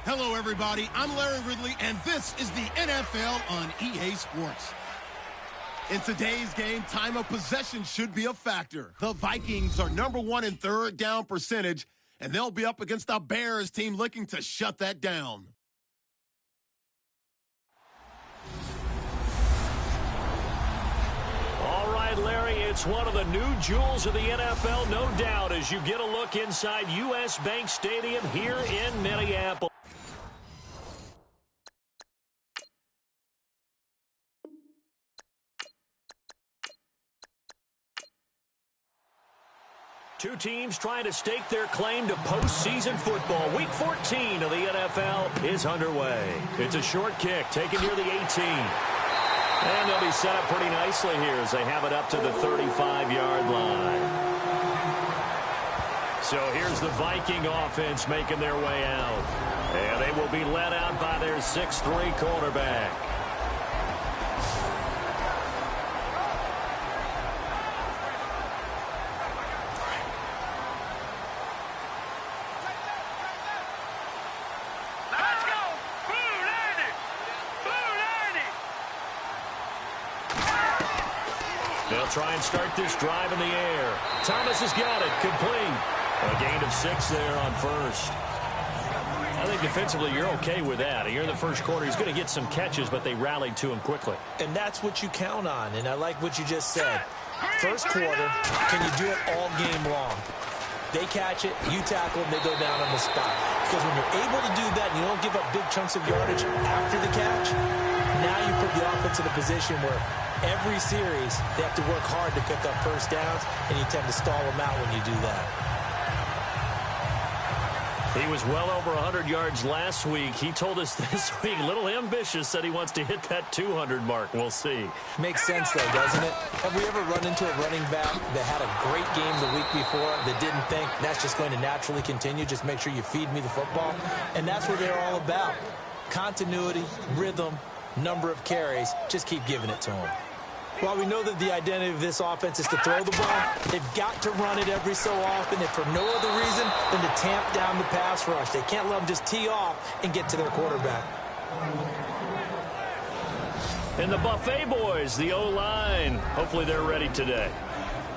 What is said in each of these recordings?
Hello, everybody. I'm Larry Ridley, and this is the NFL on EA Sports. In today's game, time of possession should be a factor. The Vikings are #1 in third down percentage, and they'll be up against a Bears team looking to shut that down. All right, Larry, it's one of the new jewels of the NFL, no doubt, as you get a look inside U.S. Bank Stadium here in Minneapolis. Two teams trying to stake their claim to postseason football. Week 14 of the NFL is underway. It's a short kick taken near the 18. And they'll be set up pretty nicely here as they have it up to the 35-yard line. So here's the Viking offense making their way out. And they will be led out by their 6'3" quarterback. They'll try and start this drive in the air. Thomas has got it. Complete. A gain of 6 there on first. I think defensively you're okay with that. Here in the first quarter, he's going to get some catches, but they rallied to him quickly. And that's what you count on, and I like what you just said. First quarter, can you do it all game long? They catch it, you tackle them, they go down on the spot. Because when you're able to do that and you don't give up big chunks of yardage after the catch, now you put the offense in a position where every series they have to work hard to pick up first downs, and you tend to stall them out when you do that. He was well over 100 yards last week. He told us this week, a little ambitious, said he wants to hit that 200 mark. We'll see. Makes sense, though, doesn't it? Have we ever run into a running back that had a great game the week before that didn't think that's just going to naturally continue? Just make sure you feed me the football. And that's what they're all about. Continuity, rhythm, number of carries. Just keep giving it to them. While we know that the identity of this offense is to throw the ball, they've got to run it every so often, if for no other reason than to tamp down the pass rush. They can't let them just tee off and get to their quarterback. And the Buffet boys, the O-line, hopefully they're ready today.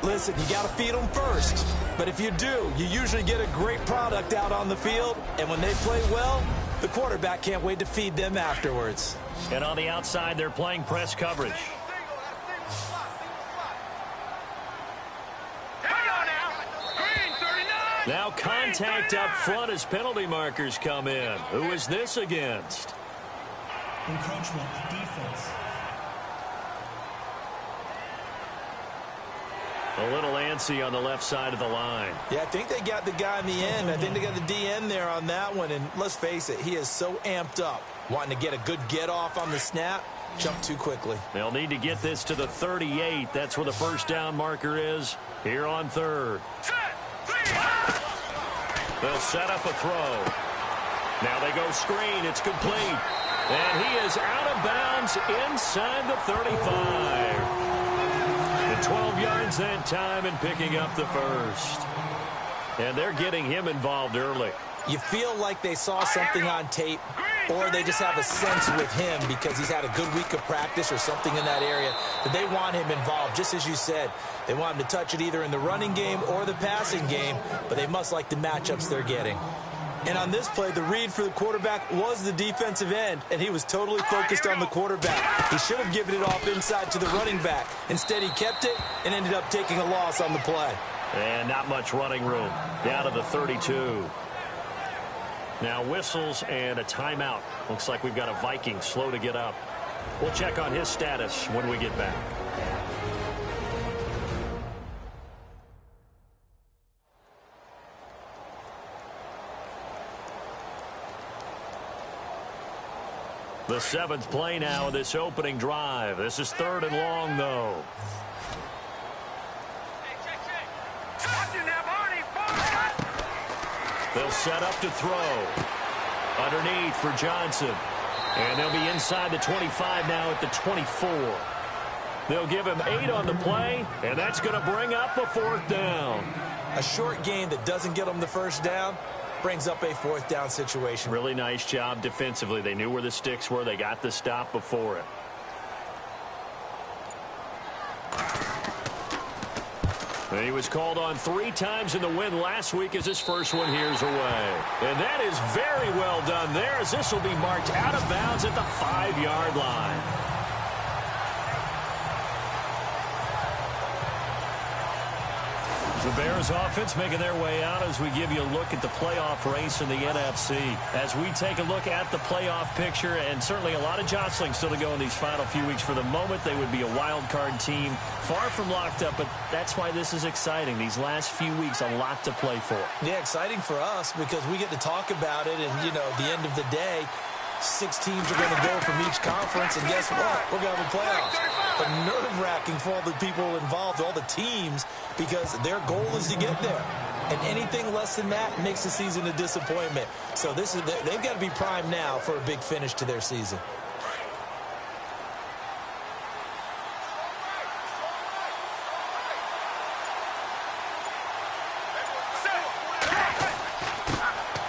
Listen, you got to feed them first. But if you do, you usually get a great product out on the field. And when they play well, the quarterback can't wait to feed them afterwards. And on the outside, they're playing press coverage. Now contact up front as penalty markers come in. Who is this against? Encroachment, defense. A little antsy on the left side of the line. Yeah, I think they got the guy in the end. I think they got the DN there on that one. And let's face it, he is so amped up, wanting to get a good get off on the snap. Jump too quickly. They'll need to get this to the 38. That's where the first down marker is here on third. They'll set up a throw. Now they go screen. It's complete. And he is out of bounds inside the 35. The 12 yards that time and picking up the first. And they're getting him involved early. You feel like they saw something on tape, or they just have a sense with him because he's had a good week of practice or something in that area that they want him involved. Just as you said, they want him to touch it either in the running game or the passing game, but they must like the matchups they're getting. And on this play, the read for the quarterback was the defensive end, and he was totally focused on the quarterback. He should have given it off inside to the running back. Instead, he kept it and ended up taking a loss on the play. And not much running room. Down to the 32. Now whistles and a timeout. Looks like we've got a Viking slow to get up. We'll check on his status when we get back. The seventh play now of this opening drive. This is 3rd and long, though. They'll set up to throw. Underneath for Johnson. And they'll be inside the 25 now at the 24. They'll give him 8 on the play, and that's going to bring up a 4th down. A short gain that doesn't get them the first down brings up a 4th down situation. Really nice job defensively. They knew where the sticks were. They got the stop before it. And he was called on 3 times in the win last week as his first one here's away. And that is very well done there as this will be marked out of bounds at the 5-yard line. The Bears offense making their way out as we give you a look at the playoff race in the NFC. As we take a look at the playoff picture, and certainly a lot of jostling still to go in these final few weeks. For the moment, they would be a wild card team, far from locked up, but that's why this is exciting. These last few weeks, a lot to play for. Yeah, exciting for us because we get to talk about it, and, you know, at the end of the day, 6 teams are going to go from each conference, and guess what? We're going to have a playoffs. But nerve-wracking for all the people involved, all the teams, because their goal is to get there. And anything less than that makes the season a disappointment. So they've got to be primed now for a big finish to their season.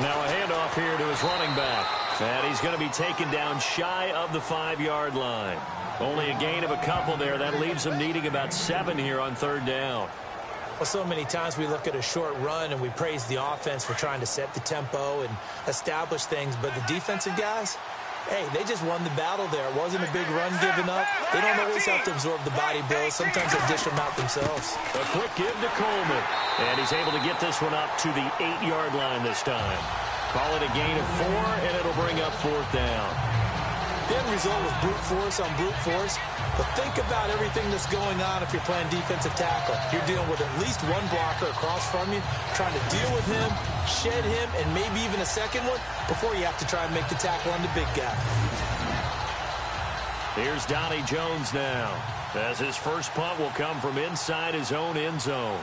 Now a handoff here to his running back. And he's going to be taken down shy of the 5-yard line. Only a gain of a couple there. That leaves them needing about 7 here on 3rd down. Well, so many times we look at a short run and we praise the offense for trying to set the tempo and establish things. But the defensive guys, hey, they just won the battle there. It wasn't a big run given up. They don't always have to absorb the body blows. Sometimes they dish them out themselves. A quick give to Coleman. And he's able to get this one up to the 8-yard line this time. Call it a gain of 4, and it'll bring up 4th down. The end result was brute force on brute force. But think about everything that's going on if you're playing defensive tackle. You're dealing with at least one blocker across from you, trying to deal with him, shed him, and maybe even a second one before you have to try and make the tackle on the big guy. Here's Donnie Jones now, as his first punt will come from inside his own end zone.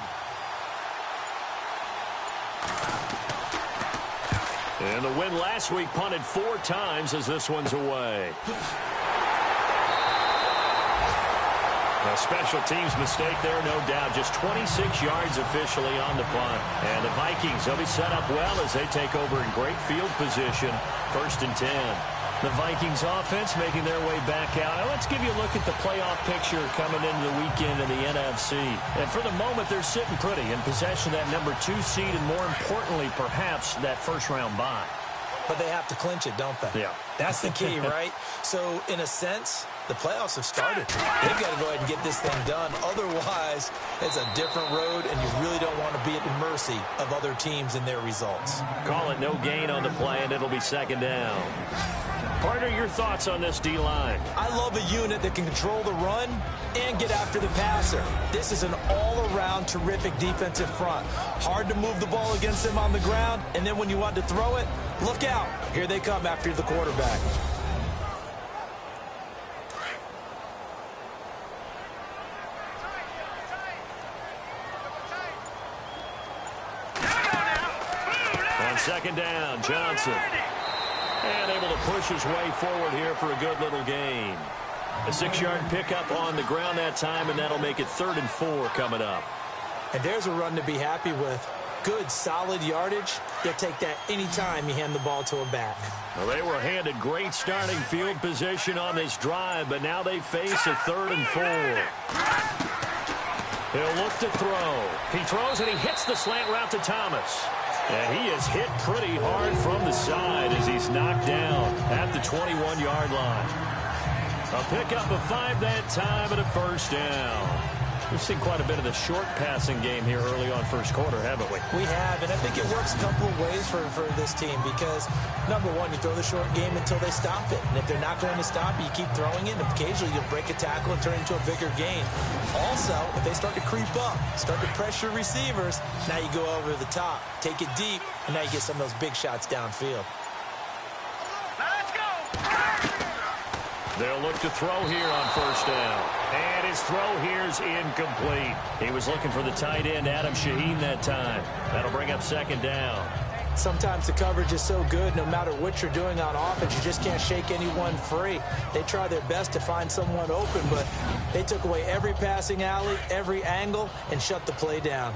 And the win last week punted 4 times as this one's away. A special teams mistake there, no doubt. Just 26 yards officially on the punt. And the Vikings, they'll be set up well as they take over in great field position. 1st and 10. The Vikings offense making their way back out. Now let's give you a look at the playoff picture coming into the weekend in the NFC. And for the moment, they're sitting pretty in possession of that number 2 seed and, more importantly, perhaps that first-round bye. But they have to clinch it, don't they? Yeah. That's the key, right? So, in a sense, the playoffs have started. They've got to go ahead and get this thing done. Otherwise, it's a different road, and you really don't want to be at the mercy of other teams and their results. Call it no gain on the play, and it'll be 2nd down. Partner, your thoughts on this D-line? I love a unit that can control the run and get after the passer. This is an all-around terrific defensive front. Hard to move the ball against them on the ground, and then when you want to throw it, look out. Here they come after the quarterback. On 2nd down, Johnson. And able to push his way forward here for a good little gain. A 6-yard pickup on the ground that time, and that'll make it 3rd and 4 coming up. And there's a run to be happy with. good, solid yardage, they'll take that anytime you hand the ball to a back. Well, they were handed great starting field position on this drive, but now they face a 3rd and 4. He'll look to throw. He throws and he hits the slant route to Thomas. And he is hit pretty hard from the side as he's knocked down at the 21-yard line. A pickup of 5 that time and a 1st down. We've seen quite a bit of the short passing game here early on first quarter, haven't we? We have, and I think it works a couple of ways for this team because, number one, you throw the short game until they stop it. And if they're not going to stop it, you keep throwing it, and occasionally you'll break a tackle and turn it into a bigger gain. Also, if they start to creep up, start to pressure receivers, now you go over the top, take it deep, and now you get some of those big shots downfield. Let's go! They'll look to throw here on 1st down. And his throw here's incomplete. He was looking for the tight end, Adam Shaheen, that time. That'll bring up 2nd down. Sometimes the coverage is so good, no matter what you're doing on offense, you just can't shake anyone free. They try their best to find someone open, but they took away every passing alley, every angle, and shut the play down.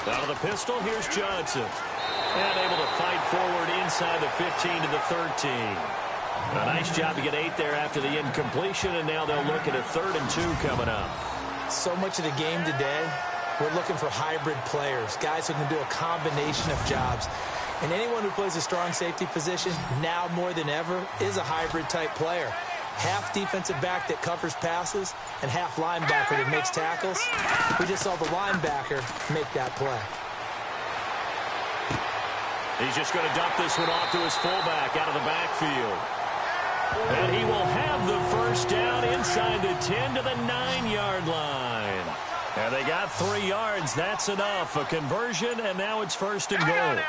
Out of the pistol, here's Johnson. And able to fight forward inside the 15 to the 13. A nice job to get 8 there after the incompletion, and now they'll look at a 3rd and 2 coming up. So much of the game today, we're looking for hybrid players, guys who can do a combination of jobs. And anyone who plays a strong safety position, now more than ever, is a hybrid type player. Half defensive back that covers passes and half linebacker that makes tackles. We just saw the linebacker make that play. He's just going to dump this one off to his fullback out of the backfield. And he will have the 1st down inside the 10 to the 9-yard line. And they got 3 yards. That's enough. A conversion, and now it's 1st and goal.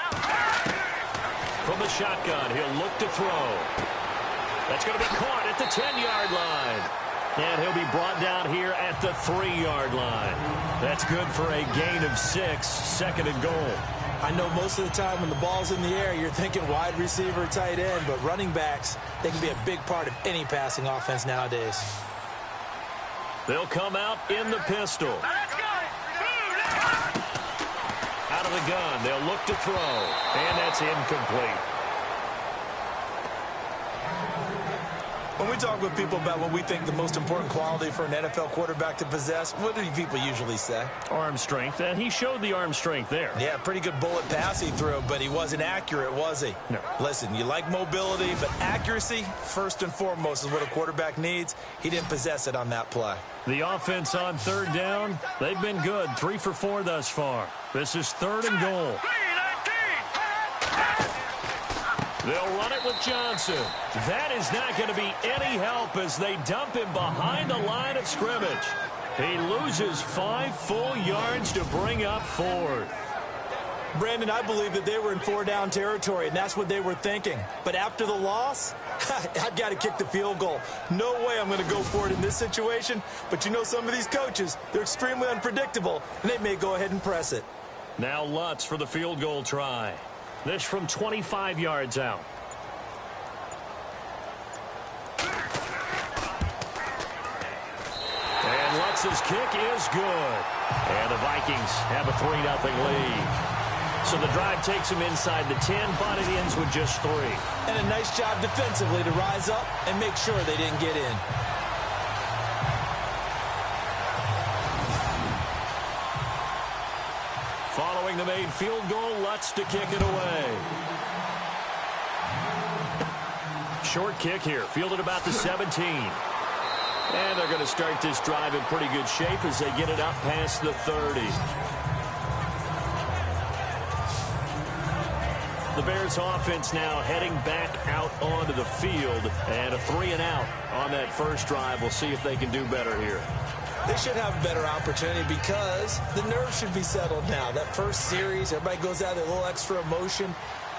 From the shotgun, he'll look to throw. That's going to be caught at the 10-yard line. And he'll be brought down here at the 3-yard line. That's good for a gain of 6, 2nd and goal. I know most of the time when the ball's in the air, you're thinking wide receiver, tight end, but running backs, they can be a big part of any passing offense nowadays. They'll come out in the pistol. Let's go! Out of the gun, they'll look to throw. And that's incomplete. When we talk with people about what we think the most important quality for an NFL quarterback to possess, what do people usually say? Arm strength, and he showed the arm strength there. Yeah, pretty good bullet pass he threw, but he wasn't accurate, was he? No. Listen, you like mobility, but accuracy, first and foremost, is what a quarterback needs. He didn't possess it on that play. The offense on 3rd down, they've been good, 3 for 4 thus far. This is 3rd and goal. They'll run it with Johnson. That is not going to be any help as they dump him behind the line of scrimmage. He loses 5 full yards to bring up 4th. Brandon, I believe that they were in 4-down territory, and that's what they were thinking. But after the loss, I've got to kick the field goal. No way I'm going to go for it in this situation. But you know some of these coaches, they're extremely unpredictable, and they may go ahead and press it. Now Lutz for the field goal try. This from 25 yards out. And Lutz's kick is good. And the Vikings have a 3-0 lead. So the drive takes him inside the 10, but it ends with just 3. And a nice job defensively to rise up and make sure they didn't get in. Following the made field goal, Lutz to kick it away. Short kick here, fielded about the 17. And they're going to start this drive in pretty good shape as they get it up past the 30. The Bears offense now heading back out onto the field. And a 3-and-out on that first drive. We'll see if they can do better here. They should have a better opportunity because the nerves should be settled now. That first series, everybody goes out there, a little extra emotion.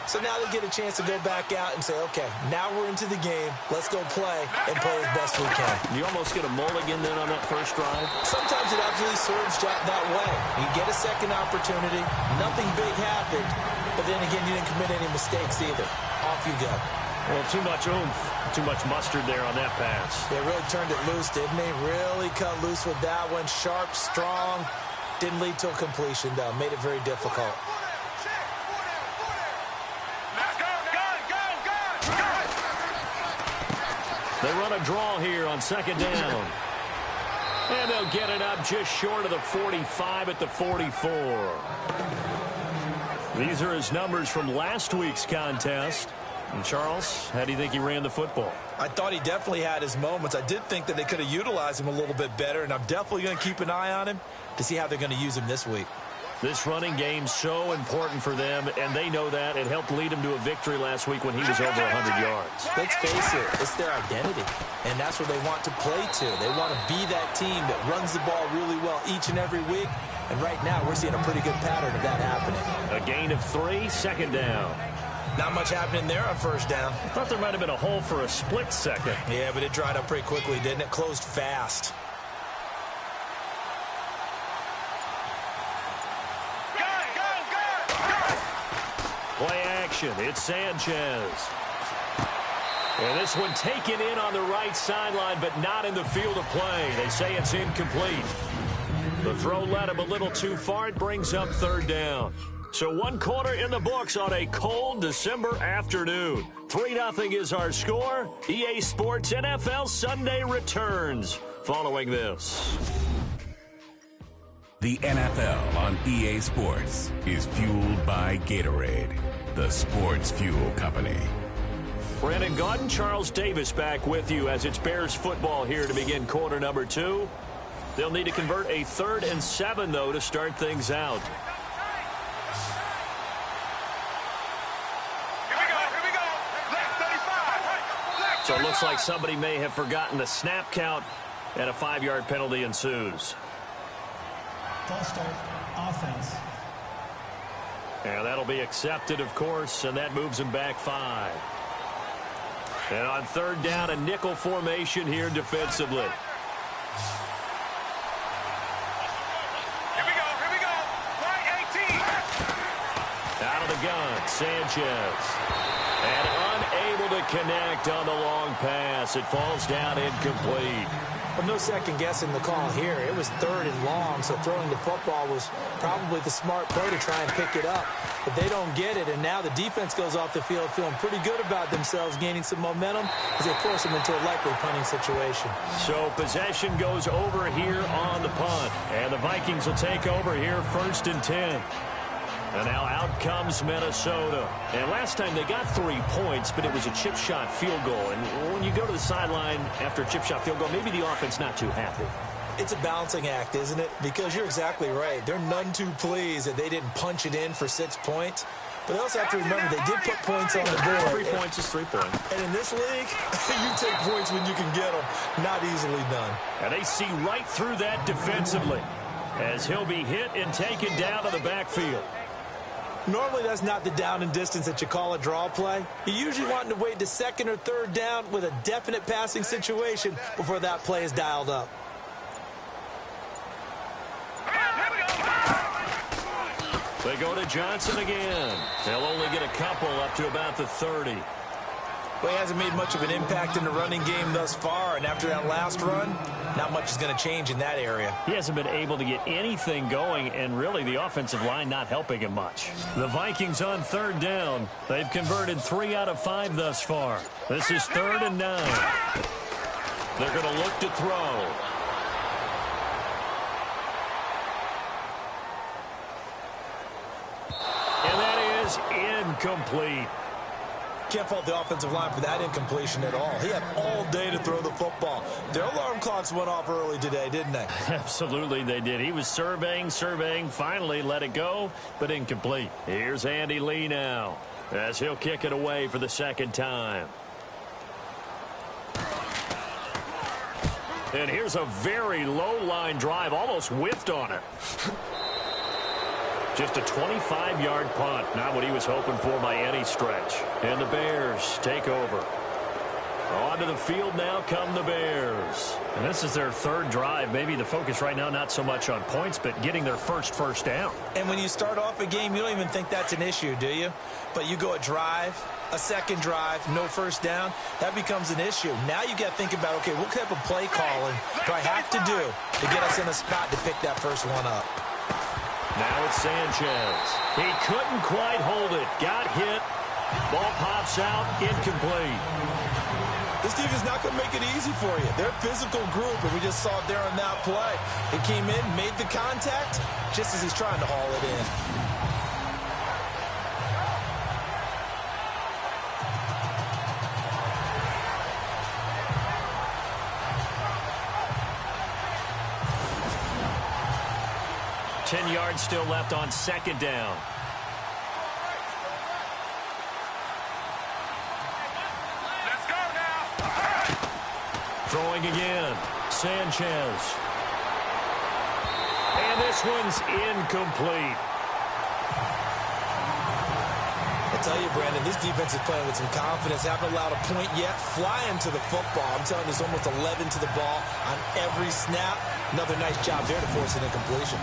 So now they get a chance to go back out and say, okay, now we're into the game. Let's go play and play as best we can. You almost get a mulligan then on that first drive? Sometimes it absolutely serves that way. You get a second opportunity. Nothing big happened. But then again, you didn't commit any mistakes either. Off you go. Well, too much oomph, too much mustard there on that pass. They really turned it loose, didn't they? Really cut loose with that one. Sharp, strong. Didn't lead to a completion, though. Made it very difficult. They run a draw here on second down. And they'll get it up just short of the 45 at the 44. These are his numbers from last week's contest. And Charles, how do you think he ran the football? I thought he definitely had his moments. I did think that they could have utilized him a little bit better, and I'm definitely going to keep an eye on him to see how they're going to use him this week. This running game's so important for them, and they know that. It helped lead him to a victory last week when he was over 100 yards. Let's face it, it's their identity, and that's what they want to play to. They want to be that team that runs the ball really well each and every week, and right now we're seeing a pretty good pattern of that happening. A gain of 3, second down. Not much happening there on first down. I thought there might have been a hole for a split second. Yeah, but it dried up pretty quickly, didn't it? Closed fast. Play action. It's Sanchez. And this one taken in on the right sideline, but not in the field of play. They say it's incomplete. The throw led him a little too far. It brings up third down. So 1 quarter in the books on a cold December afternoon. 3-0 is our score. EA Sports NFL Sunday returns following this. The NFL on EA Sports is fueled by Gatorade, the sports fuel company. Brandon Gaudin, Charles Davis back with you as it's Bears football here to begin quarter number 2. They'll need to convert a 3rd and 7, though, to start things out. So it looks like somebody may have forgotten the snap count, and a 5-yard penalty ensues. False start, offense. And that'll be accepted, of course, and that moves him back 5. And on third down, a nickel formation here defensively. Here we go. Right 18. Out of the gun, Sanchez. And unable to connect on the long pass. It falls down incomplete. But no second guessing the call here. It was 3rd and long, so throwing the football was probably the smart play to try and pick it up. But they don't get it, and now the defense goes off the field feeling pretty good about themselves, gaining some momentum as they force them into a likely punting situation. So possession goes over here on the punt, and the Vikings will take over here 1st and 10. And now out comes Minnesota. And last time they got 3 points, but it was a chip shot field goal. And when you go to the sideline after a chip shot field goal, maybe the offense not too happy. It's a balancing act, isn't it? Because you're exactly right. They're none too pleased that they didn't punch it in for 6 points. But they also have to remember they did put points on the board. 3 points is 3 points. And in this league, you take points when you can get them. Not easily done. And they see right through that defensively as he'll be hit and taken down to the backfield. Normally, that's not the down and distance that you call a draw play. You usually want to wait to 2nd or 3rd down with a definite passing situation before that play is dialed up. They go to Johnson again. They'll only get a couple up to about the 30. Well, he hasn't made much of an impact in the running game thus far, and after that last run, not much is going to change in that area. He hasn't been able to get anything going, and really the offensive line not helping him much. The Vikings on 3rd down. They've converted 3 out of 5 thus far. This is 3rd and 9. They're going to look to throw. And that is incomplete. Can't fault the offensive line for that incompletion at all. He had all day to throw the football. Their alarm clocks went off early today, didn't they? Absolutely they did. He was surveying, finally let it go, but incomplete. Here's Andy Lee now as he'll kick it away for the 2nd time. And here's a very low line drive, almost whiffed on it. Just a 25-yard punt, not what he was hoping for by any stretch. And the Bears take over. Onto the field now come the Bears. And this is their 3rd drive. Maybe the focus right now not so much on points, but getting their first down. And when you start off a game, you don't even think that's an issue, do you? But you go a drive, a second drive, no first down, that becomes an issue. Now you got to think about, okay, what type of play calling do I have to do to get us in a spot to pick that first one up? Now it's Sanchez. He couldn't quite hold it. Got hit. Ball pops out, incomplete. This team is not going to make it easy for you. They're a physical group, and we just saw it there on that play. He came in, made the contact, just as he's trying to haul it in. Ten yards still left on second down. Throwing again, Sanchez. And this one's incomplete. I tell you, Brandon, this defense is playing with some confidence. Haven't allowed a point yet. Flying to the football. I'm telling you, there's almost 11 to the ball on every snap. Another nice job there to force an incompletion.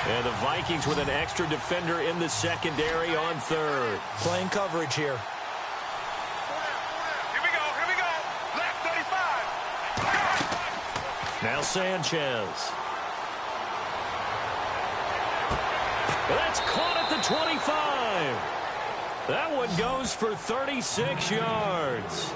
And the Vikings with an extra defender in the secondary on third. Playing coverage here. Here we go. Left 35. Now Sanchez. That's caught at the 25. That one goes for 36 yards.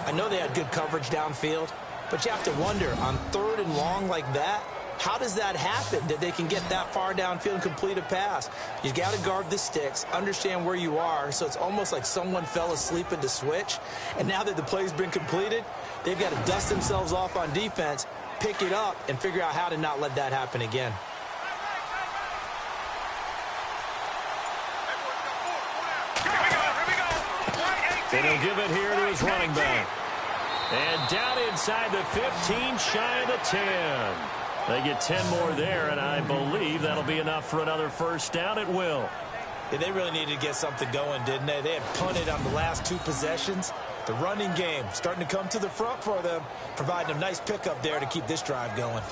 I know they had good coverage downfield, but you have to wonder, on third and long like that, how does that happen, that they can get that far downfield and complete a pass? You got to guard the sticks, understand where you are, so it's almost like someone fell asleep at the switch, and now that the play's been completed, they've got to dust themselves off on defense, pick it up, and figure out how to not let that happen again. And he'll give it here to his running back. And down inside the 15, shy of the 10. They get 10 more there, and I believe that'll be enough for another first down. It will. Yeah, they really needed to get something going, didn't they? They had punted on the last two possessions. The running game starting to come to the front for them, providing a nice pickup there to keep this drive going.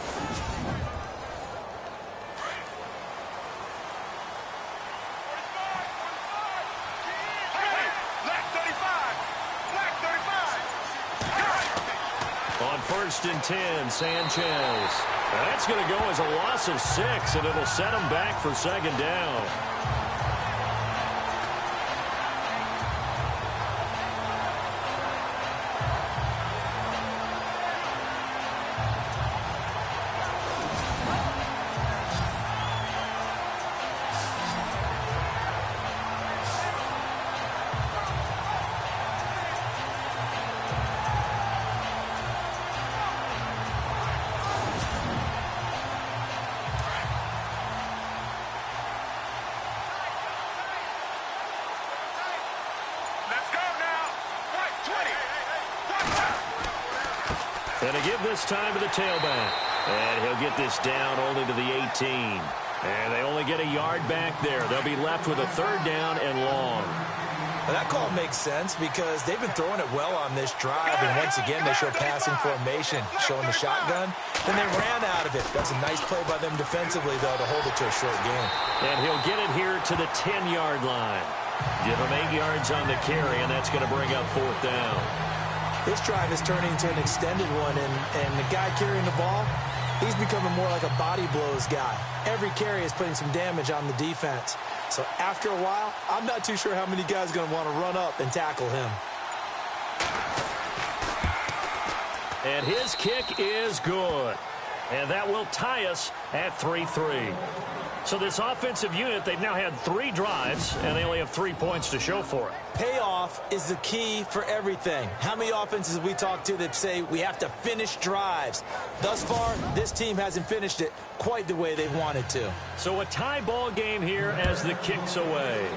On 1st and 10, Sanchez. That's going to go as a loss of 6, and it'll set him back for second down. And to give this time to the tailback. And he'll get this down only to the 18. And they only get a yard back there. They'll be left with a third down and long. Now that call makes sense because they've been throwing it well on this drive. And once again, they show passing formation, showing the shotgun. Then they ran out of it. That's a nice play by them defensively, though, to hold it to a short game. And he'll get it here to the 10-yard line. Give him 8 yards on the carry, and that's going to bring up fourth down. This drive is turning into an extended one, and the guy carrying the ball, he's becoming more like a body blows guy. Every carry is putting some damage on the defense. So after a while, I'm not too sure how many guys are going to want to run up and tackle him. And his kick is good. And that will tie us at 3-3. So this offensive unit, they've now had 3 drives, and they only have 3 points to show for it. Payoff is the key for everything. How many offenses we talk to that say we have to finish drives? Thus far, this team hasn't finished it quite the way they wanted to. So a tie ball game here as the kick's away.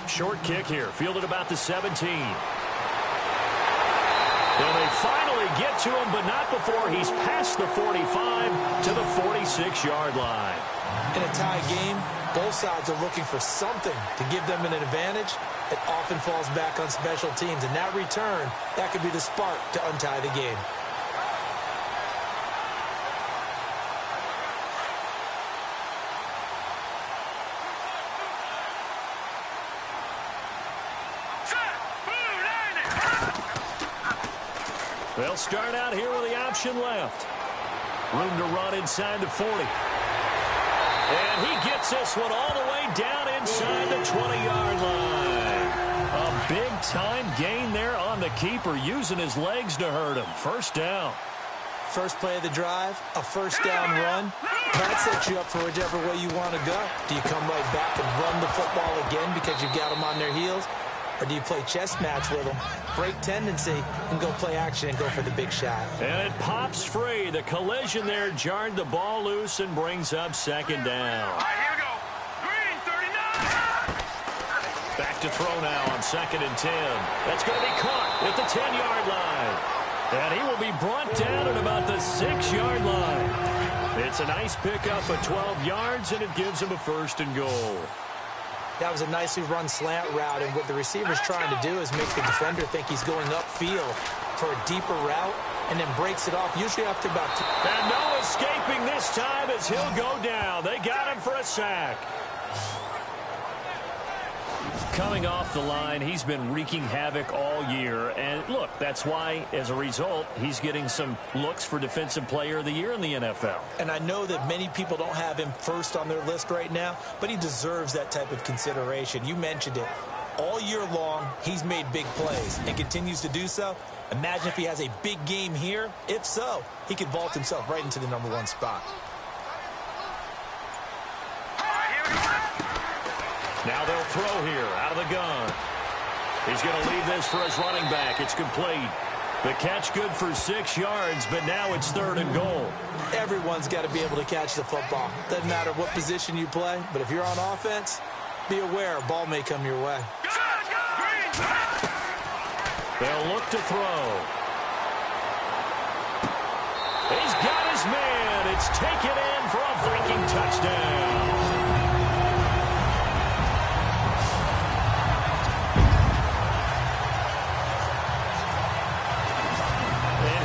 Short kick here, fielded about the 17. And they finally get to him, but not before he's past the 45 to the 46-yard line. In a tie game, both sides are looking for something to give them an advantage. It often falls back on special teams. And that return, that could be the spark to untie the game. They'll start out here with the option left. Room to run inside the 40. And he gets this one all the way down inside the 20-yard line. A big-time gain there on the keeper, using his legs to hurt him. First down. First play of the drive, a first down run. That sets you up for whichever way you want to go. Do you come right back and run the football again because you've got them on their heels? Or do you play chess match with them, break tendency, and go play action and go for the big shot? And it pops free. The collision there jarred the ball loose and brings up second down. All right, here we go. Green, 39. Back to throw now on 2nd and 10. That's going to be caught at the 10-yard line. And he will be brought down at about the 6-yard line. It's a nice pickup of 12 yards, and it gives him a 1st and goal. That was a nicely run slant route, and what the receiver's trying to do is make the defender think he's going upfield for a deeper route, and then breaks it off, usually after about two. And no escaping this time as he'll go down. They got him for a sack. Coming off the line, he's been wreaking havoc all year. And look, that's why, as a result, he's getting some looks for Defensive Player of the Year in the NFL. And I know that many people don't have him first on their list right now, but he deserves that type of consideration. You mentioned it. All year long, he's made big plays and continues to do so. Imagine if he has a big game here. If so, he could vault himself right into the #1 spot. Now they'll throw here out of the gun. He's going to leave this for his running back. It's complete. The catch good for 6 yards, but now it's 3rd and goal. Everyone's got to be able to catch the football. Doesn't matter what position you play, but if you're on offense, be aware a ball may come your way. They'll look to throw. He's got his man. It's taken in for a Viking touchdown.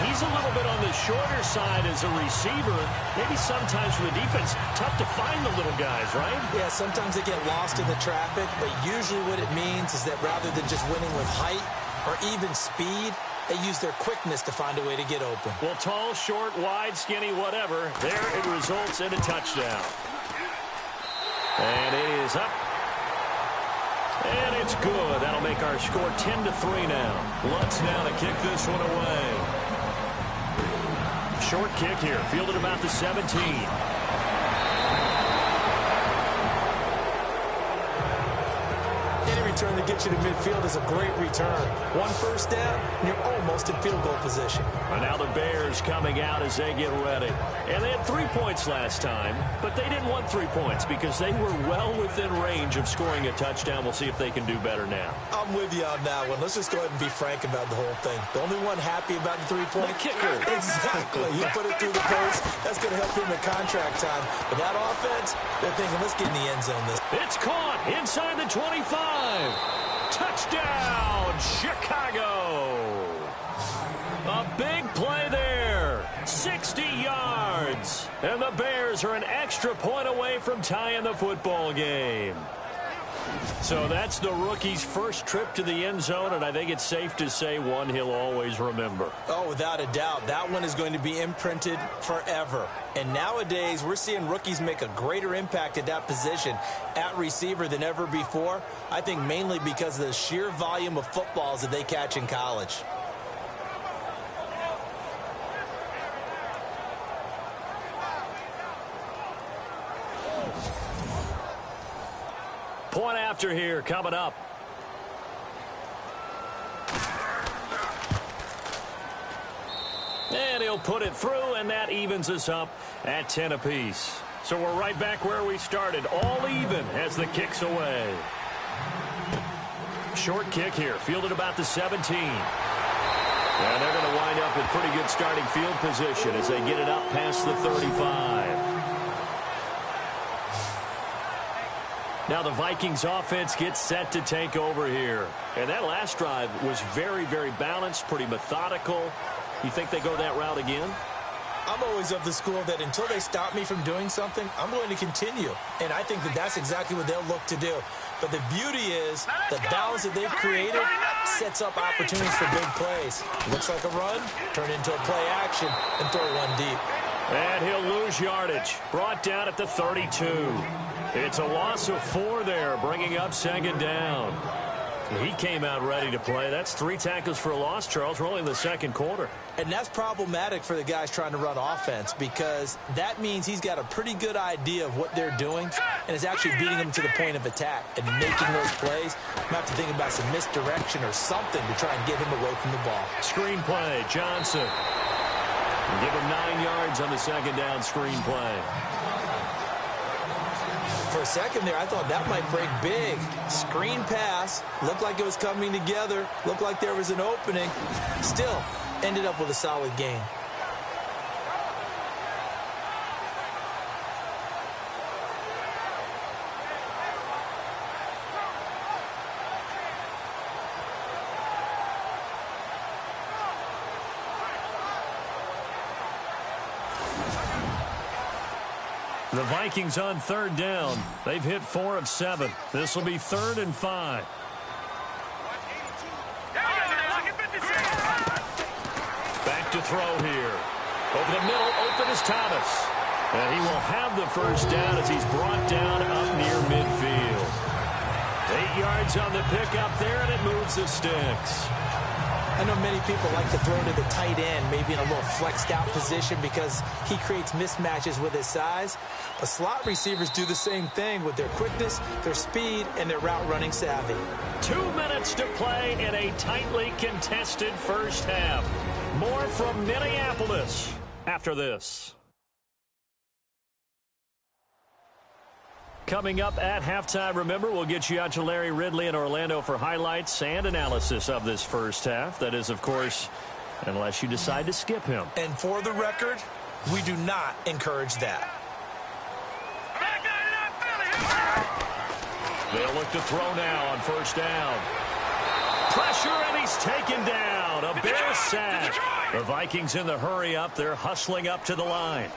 He's a little bit on the shorter side as a receiver. Maybe sometimes for the defense, tough to find the little guys, right? Yeah, sometimes they get lost in the traffic, but usually what it means is that rather than just winning with height or even speed, they use their quickness to find a way to get open. Well, tall, short, wide, skinny, whatever, there it results in a touchdown. And it is up. And it's good. That'll make our score 10-3 now. Lutz now to kick this one away. Short kick here, fielded about the 17. Any return that gets you to midfield is a great return. 1 first down, and you're almost in field goal position. And now the Bears coming out as they get ready. And they had 3 points last time, but they didn't want 3 points because they were well within range of scoring a touchdown. We'll see if they can do better now. I'm with you on that one. Let's just go ahead and be frank about the whole thing. The only one happy about the 3-point kicker. Exactly. He put it through the post. That's going to help him in contract time. But that offense, they're thinking, let's get in the end zone. It's caught inside the 25. Touchdown, Chicago. A big play there. 60 yards. And the Bears are an extra point away from tying the football game. So that's the rookie's first trip to the end zone, and I think it's safe to say one he'll always remember. Oh, without a doubt. That one is going to be imprinted forever. And nowadays, we're seeing rookies make a greater impact at that position at receiver than ever before. I think mainly because of the sheer volume of footballs that they catch in college. Point after here coming up. And he'll put it through, and that evens us up at 10 apiece. So we're right back where we started, all even as the kick's away. Short kick here, fielded about the 17. And they're going to wind up with pretty good starting field position as they get it up past the 35. Now the Vikings offense gets set to take over here. And that last drive was very, very balanced, pretty methodical. You think they go that route again? I'm always of the school that until they stop me from doing something, I'm going to continue. And I think that that's exactly what they'll look to do. But the beauty is the balance that they've created sets up opportunities for big plays. Looks like a run, turn into a play action, and throw one deep. And he'll lose yardage. Brought down at the 32. It's a loss of 4 there, bringing up second down. He came out ready to play. That's 3 tackles for a loss, Charles. We're only in the second quarter. And that's problematic for the guys trying to run offense because that means he's got a pretty good idea of what they're doing and is actually beating them to the point of attack and making those plays. Might have to think about some misdirection or something to try and get him away from the ball. Screen play, Johnson. Give him 9 yards on the second down screen play. For a second there, I thought that might break big. Screen pass. Looked like it was coming together. Looked like there was an opening. Still, ended up with a solid gain. The Vikings on third down. They've hit 4 of 7. This will be 3rd and 5. Back to throw here. Over the middle, open is Thomas. And he will have the first down as he's brought down up near midfield. 8 yards on the pickup there, and it moves the sticks. I know many people like to throw to the tight end, maybe in a little flexed out position because he creates mismatches with his size. But slot receivers do the same thing with their quickness, their speed, and their route running savvy. 2 minutes to play in a tightly contested first half. More from Minneapolis after this. Coming up at halftime, remember, we'll get you out to Larry Ridley in Orlando for highlights and analysis of this first half. That is, of course, unless you decide to skip him. And for the record, we do not encourage that. They'll look to throw now on first down. Pressure, and he's taken down. A Bears sack. The Vikings in the hurry up. They're hustling up to the line.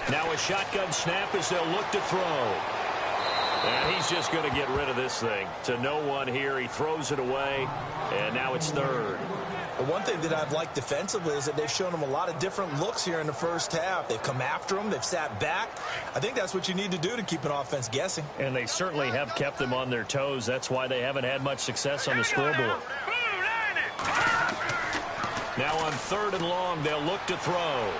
Now a shotgun snap as they'll look to throw. And he's just going to get rid of this thing. To no one here. He throws it away. And now it's 3rd. Well, one thing that I've liked defensively is that they've shown him a lot of different looks here in the first half. They've come after him. They've sat back. I think that's what you need to do to keep an offense guessing. And they certainly have kept them on their toes. That's why they haven't had much success on the scoreboard. Now on 3rd and long, they'll look to throw.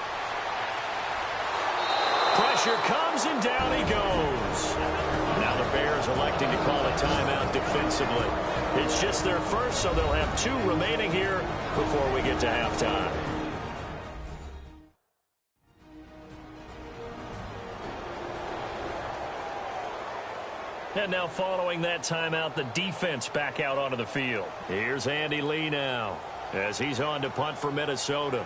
Pressure comes, and down he goes. Now the Bears electing to call a timeout defensively. It's just their first, so they'll have 2 remaining here before we get to halftime. And now following that timeout, the defense back out onto the field. Here's Andy Lee now as he's on to punt for Minnesota.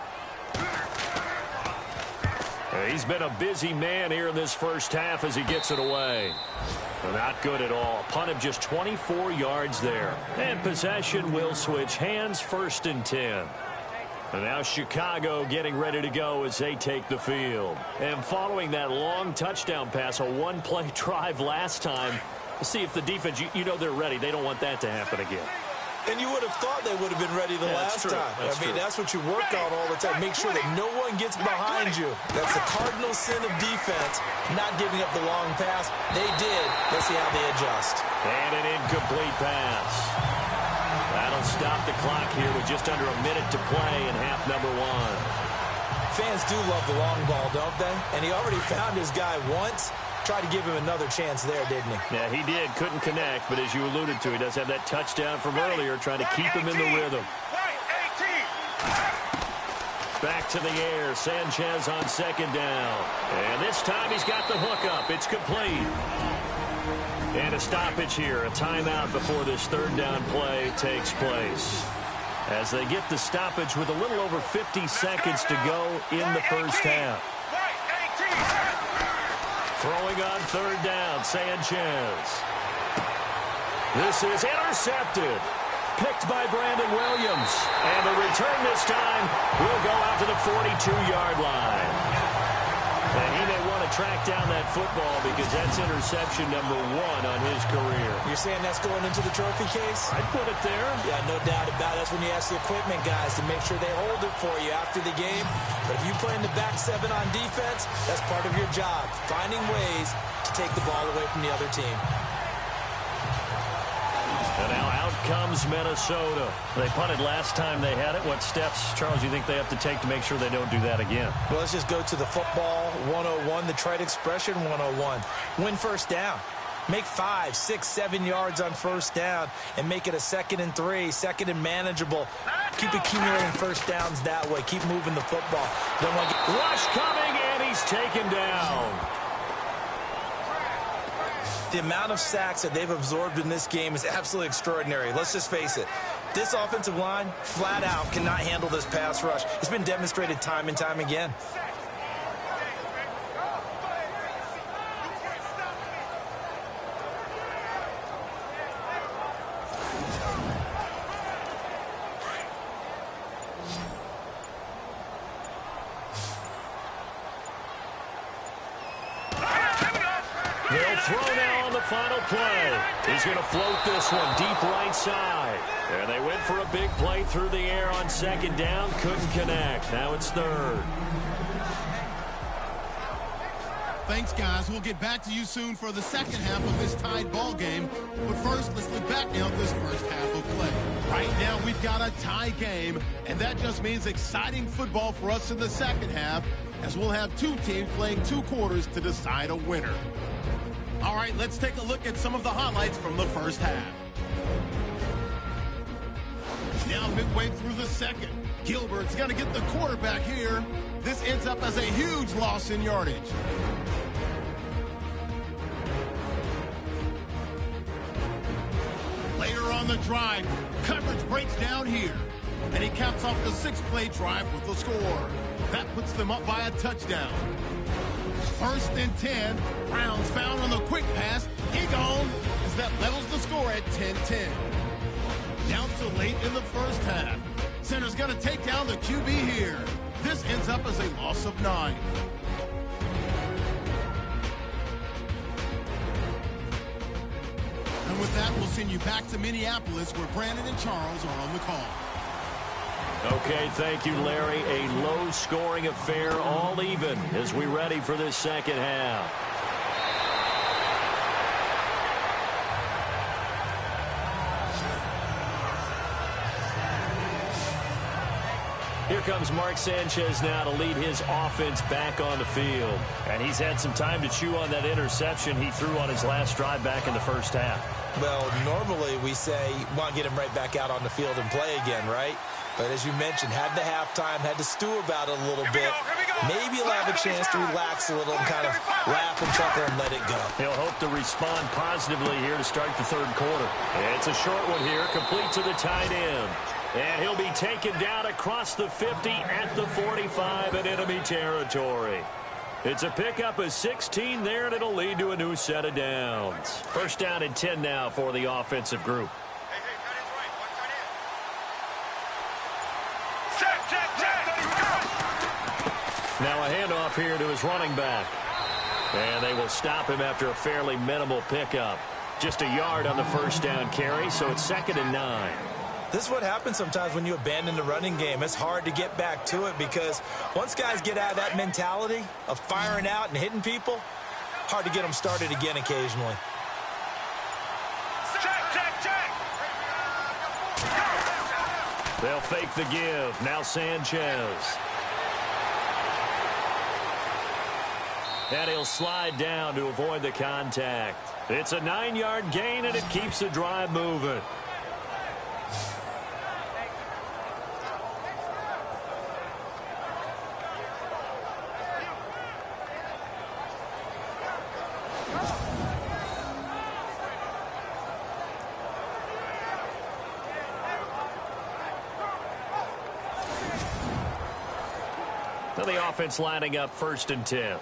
He's been a busy man here in this first half as he gets it away. Not good at all. Punt of just 24 yards there. And possession will switch hands, 1st and 10. And now Chicago getting ready to go as they take the field. And following that long touchdown pass, a 1-play drive last time, see if the defense, you know they're ready. They don't want that to happen again. And you would have thought they would have been ready the last time. That's what you work on all the time. Make sure that no one gets behind you. That's the cardinal sin of defense, not giving up the long pass. They did. Let's see how they adjust. And an incomplete pass. That'll stop the clock here with just under a minute to play in half number 1. Fans do love the long ball, don't they? And he already found his guy once. Tried to give him another chance there, didn't he? Yeah, he did. Couldn't connect, but as you alluded to, he does have that touchdown from earlier, trying to keep him in the rhythm. Back to the air. Sanchez on 2nd down. And this time he's got the hook up. It's complete. And a stoppage here, a timeout before this third down play takes place. As they get the stoppage with a little over 50 seconds to go in the first half. Throwing on third down, Sanchez. This is intercepted. Picked by Brandon Williams. And the return this time will go out to the 42-yard line. And he may want to track down that football because that's interception number 1 on his career. You're saying that's going into the trophy case? I'd put it there. Yeah, no doubt about it. That's when you ask the equipment guys to make sure they hold it for you after the game. But if you play in the back 7 on defense, that's part of your job, finding ways to take the ball away from the other team. And now out comes Minnesota. They punted last time they had it. What steps, Charles, you think they have to take to make sure they don't do that again? Well, let's just go to the football 101, the trite expression 101. Win first down. Make 5, 6, 7 yards on first down and make it a 2nd and 3, 2nd and manageable. Keep accumulating first downs that way. Keep moving the football. Don't want to get... Rush coming, and he's taken down. The amount of sacks that they've absorbed in this game is absolutely extraordinary. Let's just face it. This offensive line, flat out, cannot handle this pass rush. It's been demonstrated time and time again. They'll throw now on the final play. He's going to float this one deep right side. And they went for a big play through the air on 2nd down. Couldn't connect. Now it's 3rd. Thanks, guys. We'll get back to you soon for the second half of this tied ball game. But first, let's look back now at this first half of play. Right now, we've got a tie game, and that just means exciting football for us in the second half, as we'll have 2 teams playing 2 quarters to decide a winner. All right, let's take a look at some of the highlights from the first half. Now midway through the second, Gilbert's going to get the quarterback here. This ends up as a huge loss in yardage. Later on the drive, coverage breaks down here, and he caps off the 6-play drive with a score. That puts them up by a touchdown. 1st and 10. Browns found on the quick pass. He gone as that levels the score at 10-10. Down so late in the first half. Center's going to take down the QB here. This ends up as a loss of 9. And with that, we'll send you back to Minneapolis, where Brandon and Charles are on the call. Okay, thank you, Larry. A low-scoring affair, all even, as we ready for this second half. Here comes Mark Sanchez now to lead his offense back on the field. And he's had some time to chew on that interception he threw on his last drive back in the first half. Well, normally we say, want to get him right back out on the field and play again, right? But as you mentioned, had the halftime, had to stew about it a little bit. Maybe he'll have a chance to relax a little and kind of laugh and chuckle and let it go. He'll hope to respond positively here to start the third quarter. It's a short one here, complete to the tight end. And he'll be taken down across the 50 at the 45 in enemy territory. It's a pickup of 16 there, and it'll lead to a new set of downs. First down and 10 now for the offensive group. Now a handoff here to his running back. And they will stop him after a fairly minimal pickup. Just a yard on the first down carry, so it's 2nd and 9. This is what happens sometimes when you abandon the running game. It's hard to get back to it because once guys get out of that mentality of firing out and hitting people, hard to get them started again occasionally. They'll fake the give. Now Sanchez. And he'll slide down to avoid the contact. It's a 9-yard gain, and it keeps the drive moving. Now the offense lining up 1st and 10. Here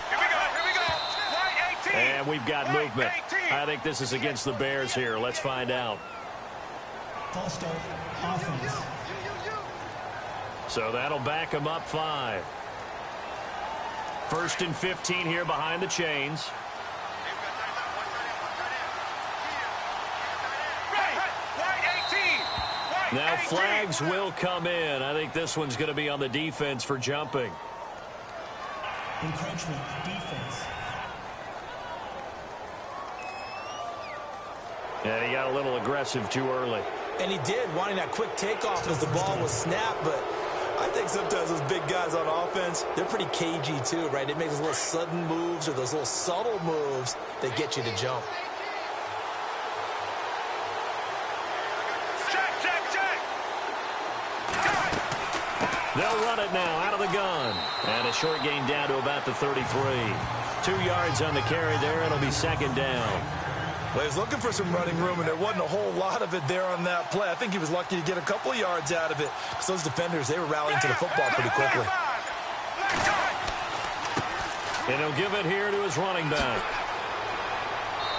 we go. White 18. And we've got White movement. 18. I think this is against the Bears here. Let's find out. False start. Offense. So that'll back them up 5. 1st and 15 here behind the chains. White 18. White Now 18. flags will come in. I think this one's going to be on the defense for jumping. Encroachment. Defense. And he got a little aggressive too early. And he did, wanting that quick takeoff as the ball was snapped, but I think sometimes those big guys on offense, they're pretty cagey too, right? They make those little sudden moves or those little subtle moves that get you to jump. Check. They'll run it now out of the gun. And a short gain down to about the 33. 2 yards on the carry there. It'll be 2nd down. Well, he was looking for some running room, and there wasn't a whole lot of it there on that play. I think he was lucky to get a couple of yards out of it because those defenders, they were rallying to the football pretty quickly. And he'll give it here to his running back.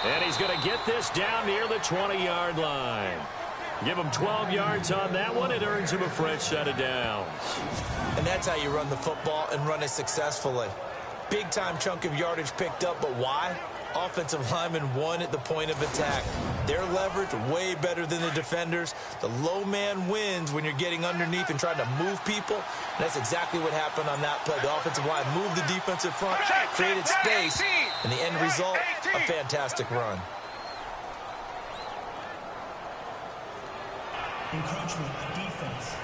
And he's going to get this down near the 20-yard line. Give him 12 yards on that one. It earns him a fresh set of downs. And that's how you run the football and run it successfully. Big-time chunk of yardage picked up, but why? Offensive lineman won at the point of attack. Their leverage way better than the defenders. The low man wins when you're getting underneath and trying to move people. And that's exactly what happened on that play. The offensive line moved the defensive front, created space, and the end result, a fantastic run. Encroachment. Defense.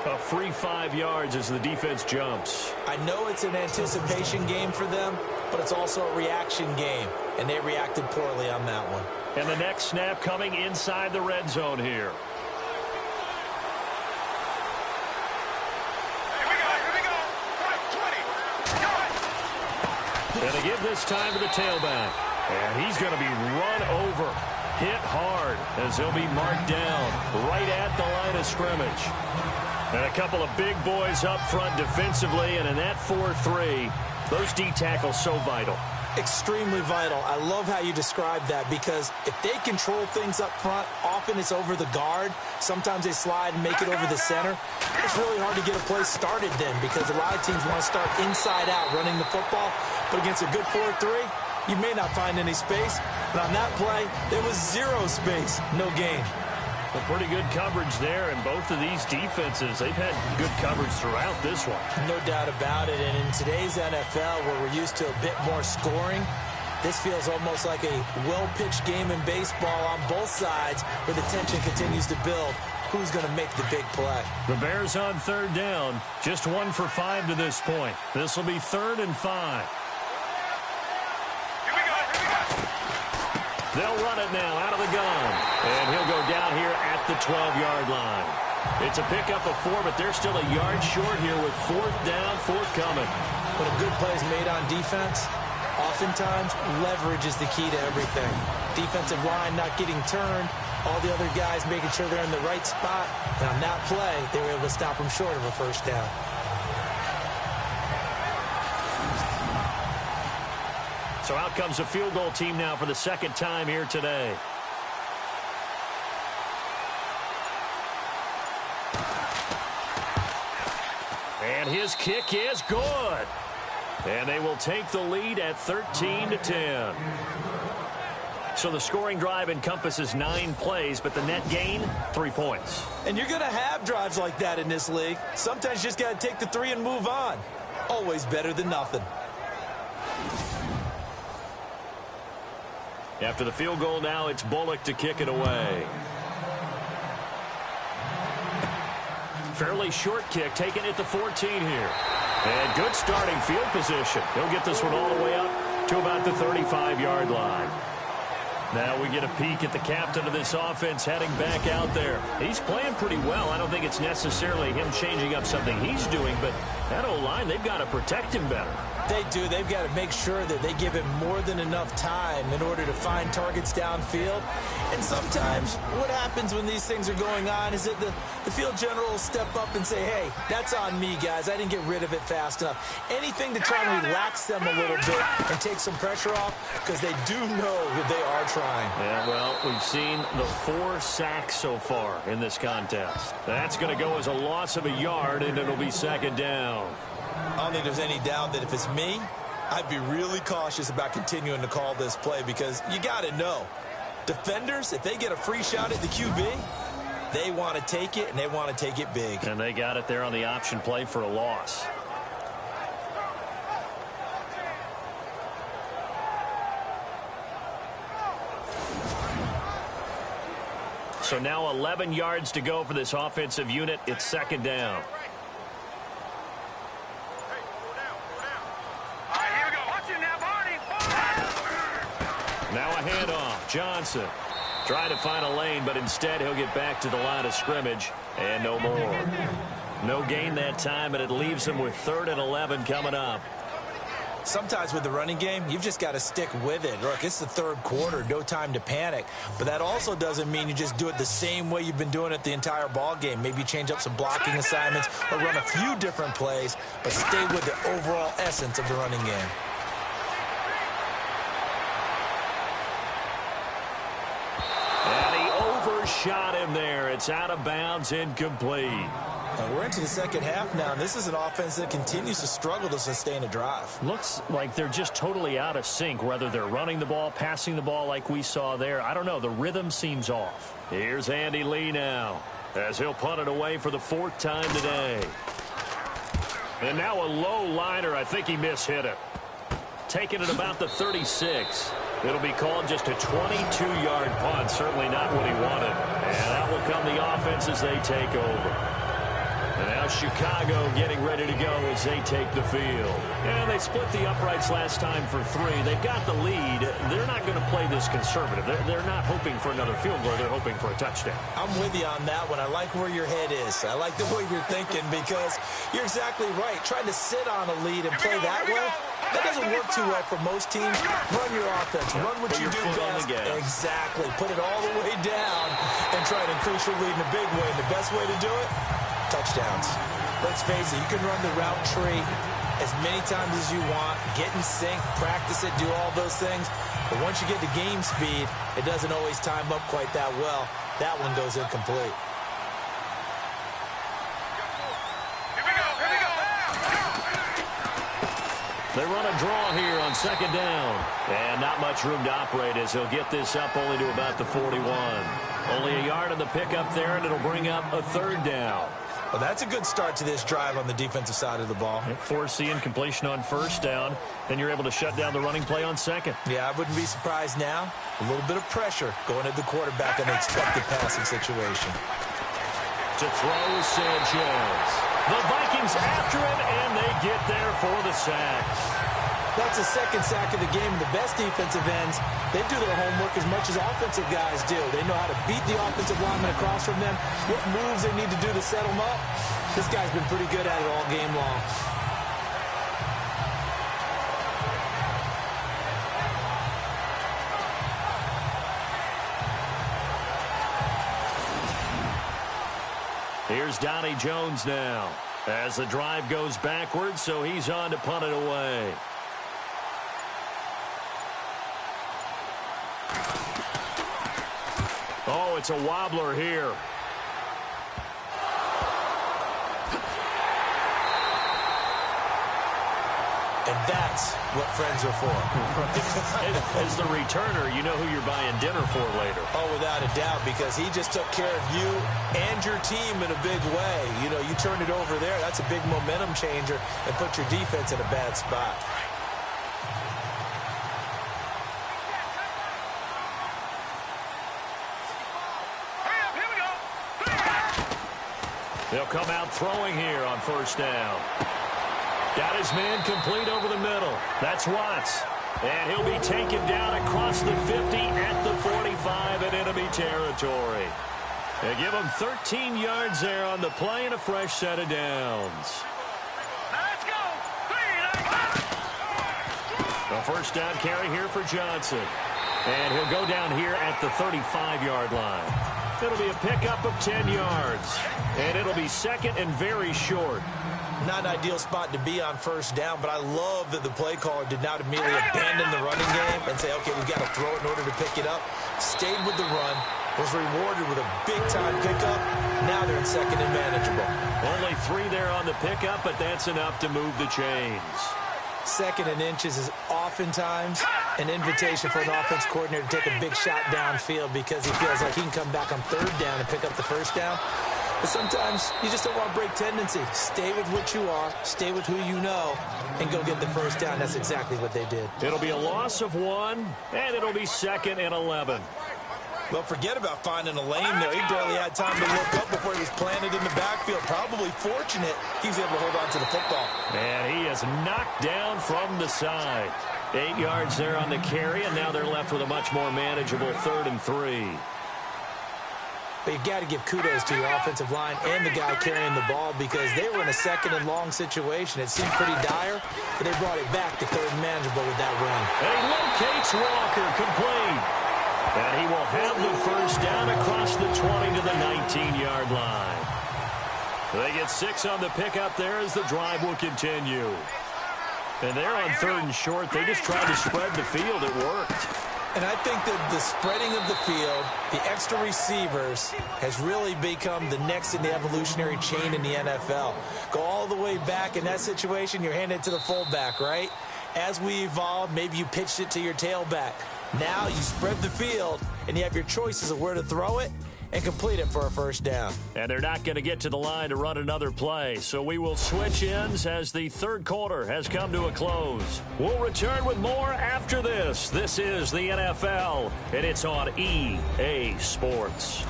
A free 5 yards as the defense jumps. I know it's an anticipation game for them, but it's also a reaction game, and they reacted poorly on that one. And the next snap coming inside the red zone here. Here we go. White 20. And they give this time to the tailback. And he's going to be run over, hit hard, as he'll be marked down right at the line of scrimmage. And a couple of big boys up front defensively, and in that 4-3, those D tackles so vital. Extremely vital. I love how you describe that because if they control things up front, often it's over the guard. Sometimes they slide and make it over the center. It's really hard to get a play started then because a lot of teams want to start inside out running the football. But against a good 4-3, you may not find any space. But on that play, there was zero space, no gain. Well, pretty good coverage there, and both of these defenses, they've had good coverage throughout this one. No doubt about it, and in today's NFL, where we're used to a bit more scoring, this feels almost like a well-pitched game in baseball on both sides, where the tension continues to build. Who's going to make the big play? The Bears on 3rd down, just 1 for 5 to this point. This will be 3rd and 5. They'll run it now out of the gun. And he'll go down here at the 12-yard line. It's a pickup of 4, but they're still a yard short here with 4th down, 4th coming. When a good play is made on defense, oftentimes leverage is the key to everything. Defensive line not getting turned, all the other guys making sure they're in the right spot. And on that play, they were able to stop them short of a 1st down. So out comes a field goal team now for the 2nd time here today. And his kick is good. And they will take the lead at 13-10. So the scoring drive encompasses 9 plays, but the net gain, 3 points. And you're going to have drives like that in this league. Sometimes you just got to take the 3 and move on. Always better than nothing. After the field goal now, it's Bullock to kick it away. Fairly short kick, taken at the 14 here. And good starting field position. He'll get this one all the way up to about the 35-yard line. Now we get a peek at the captain of this offense heading back out there. He's playing pretty well. I don't think it's necessarily him changing up something he's doing, but that O-line, they've got to protect him better. They do. They've got to make sure that they give him more than enough time in order to find targets downfield. And sometimes what happens when these things are going on is that the field general will step up and say, hey, that's on me, guys. I didn't get rid of it fast enough. Anything to try and relax them a little bit and take some pressure off, because they do know that they are trying. Yeah, well, we've seen the 4 sacks so far in this contest. That's going to go as a loss of a yard, and it'll be second down. I don't think there's any doubt that if it's me, I'd be really cautious about continuing to call this play, because you got to know, defenders, if they get a free shot at the QB, they want to take it, and they want to take it big. And they got it there on the option play for a loss. So now 11 yards to go for this offensive unit. It's second down. Now a handoff. Johnson trying to find a lane, but instead he'll get back to the line of scrimmage, and no more. No gain that time, and it leaves him with 3rd and 11 coming up. Sometimes with the running game, you've just got to stick with it. Look, it's the 3rd quarter, no time to panic. But that also doesn't mean you just do it the same way you've been doing it the entire ball game. Maybe change up some blocking assignments or run a few different plays, but stay with the overall essence of the running game. Shot him there. It's out of bounds, incomplete. We're into the second half now, and this is an offense that continues to struggle to sustain a drive. Looks like they're just totally out of sync, whether they're running the ball, passing the ball like we saw there. I don't know. The rhythm seems off. Here's Andy Lee now, as he'll punt it away for the 4th time today. And now a low liner. I think he mishit it. Taking it about the 36. It'll be called just a 22-yard punt. Certainly not what he wanted. And that will come the offense as they take over. And now Chicago getting ready to go as they take the field. And they split the uprights last time for 3. They've got the lead. They're not going to play this conservative. They're not hoping for another field goal. They're hoping for a touchdown. I'm with you on that one. I like where your head is. I like the way you're thinking, because you're exactly right. Trying to sit on a lead and play that way, that doesn't work too well for most teams. Run your offense. Run what you do best. Exactly. Put it all the way down and try to increase your lead in a big way. And the best way to do it, touchdowns. Let's face it, you can run the route tree as many times as you want, get in sync, practice it, do all those things. But once you get to game speed, it doesn't always time up quite that well. That one goes incomplete. They run a draw here on second down. And not much room to operate as he'll get this up only to about the 41. Only a yard on the pickup there, and it'll bring up a 3rd down. Well, that's a good start to this drive on the defensive side of the ball. Force the incompletion on 1st down. Then you're able to shut down the running play on 2nd. Yeah, I wouldn't be surprised now. A little bit of pressure going at the quarterback in the expected passing situation. To throw Sanchez. The Vikings after him, and they get there for the sack. That's the 2nd sack of the game. The best defensive ends, they do their homework as much as offensive guys do. They know how to beat the offensive lineman across from them, what moves they need to do to set them up. This guy's been pretty good at it all game long. Here's Donnie Jones now as the drive goes backwards, so he's on to punt it away. Oh, it's a wobbler here. And that's what friends are for. As the returner, you know who you're buying dinner for later. Oh, without a doubt, because he just took care of you and your team in a big way. You know, you turned it over there. That's a big momentum changer and put your defense in a bad spot. They'll come out throwing here on 1st down. Got his man complete over the middle. That's Watts. And he'll be taken down across the 50 at the 45 in enemy territory. They give him 13 yards there on the play and a fresh set of downs. Let's go. 3, A first down carry here for Johnson. And he'll go down here at the 35-yard line. It'll be a pickup of 10 yards. And it'll be second and very short. Not an ideal spot to be on first down, but I love that the play caller did not immediately abandon the running game and say, okay, we've got to throw it in order to pick it up. Stayed with the run, was rewarded with a big-time pickup. Now they're in second and manageable. Only 3 there on the pickup, but that's enough to move the chains. Second and inches is oftentimes an invitation for an offense coordinator to take a big shot downfield because he feels like he can come back on third down and pick up the first down. But sometimes you just don't want to break tendency. Stay with what you are, stay with who you know, and go get the first down. That's exactly what they did. It'll be a loss of 1, and it'll be second and 11. Well, forget about finding a lane there. He barely had time to look up before he was planted in the backfield. Probably fortunate he was able to hold on to the football. And he is knocked down from the side. 8 yards there on the carry, and now they're left with a much more manageable 3rd and 3. But you got to give kudos to your offensive line and the guy carrying the ball because they were in a second and long situation. It seemed pretty dire, but they brought it back to third and manageable with that run. And he locates Walker, complete. And he will have the first down across the 20 to the 19-yard line. They get 6 on the pickup there as the drive will continue. And they're on 3rd and short. They just tried to spread the field. It worked. And I think that the spreading of the field, the extra receivers, has really become the next in the evolutionary chain in the NFL. Go all the way back in that situation, you're handing it to the fullback, right? As we evolved, maybe you pitched it to your tailback. Now you spread the field, and you have your choices of where to throw it and complete it for a first down. And they're not going to get to the line to run another play, so we will switch ends as the third quarter has come to a close. We'll return with more after this. This is the NFL, and it's on EA Sports.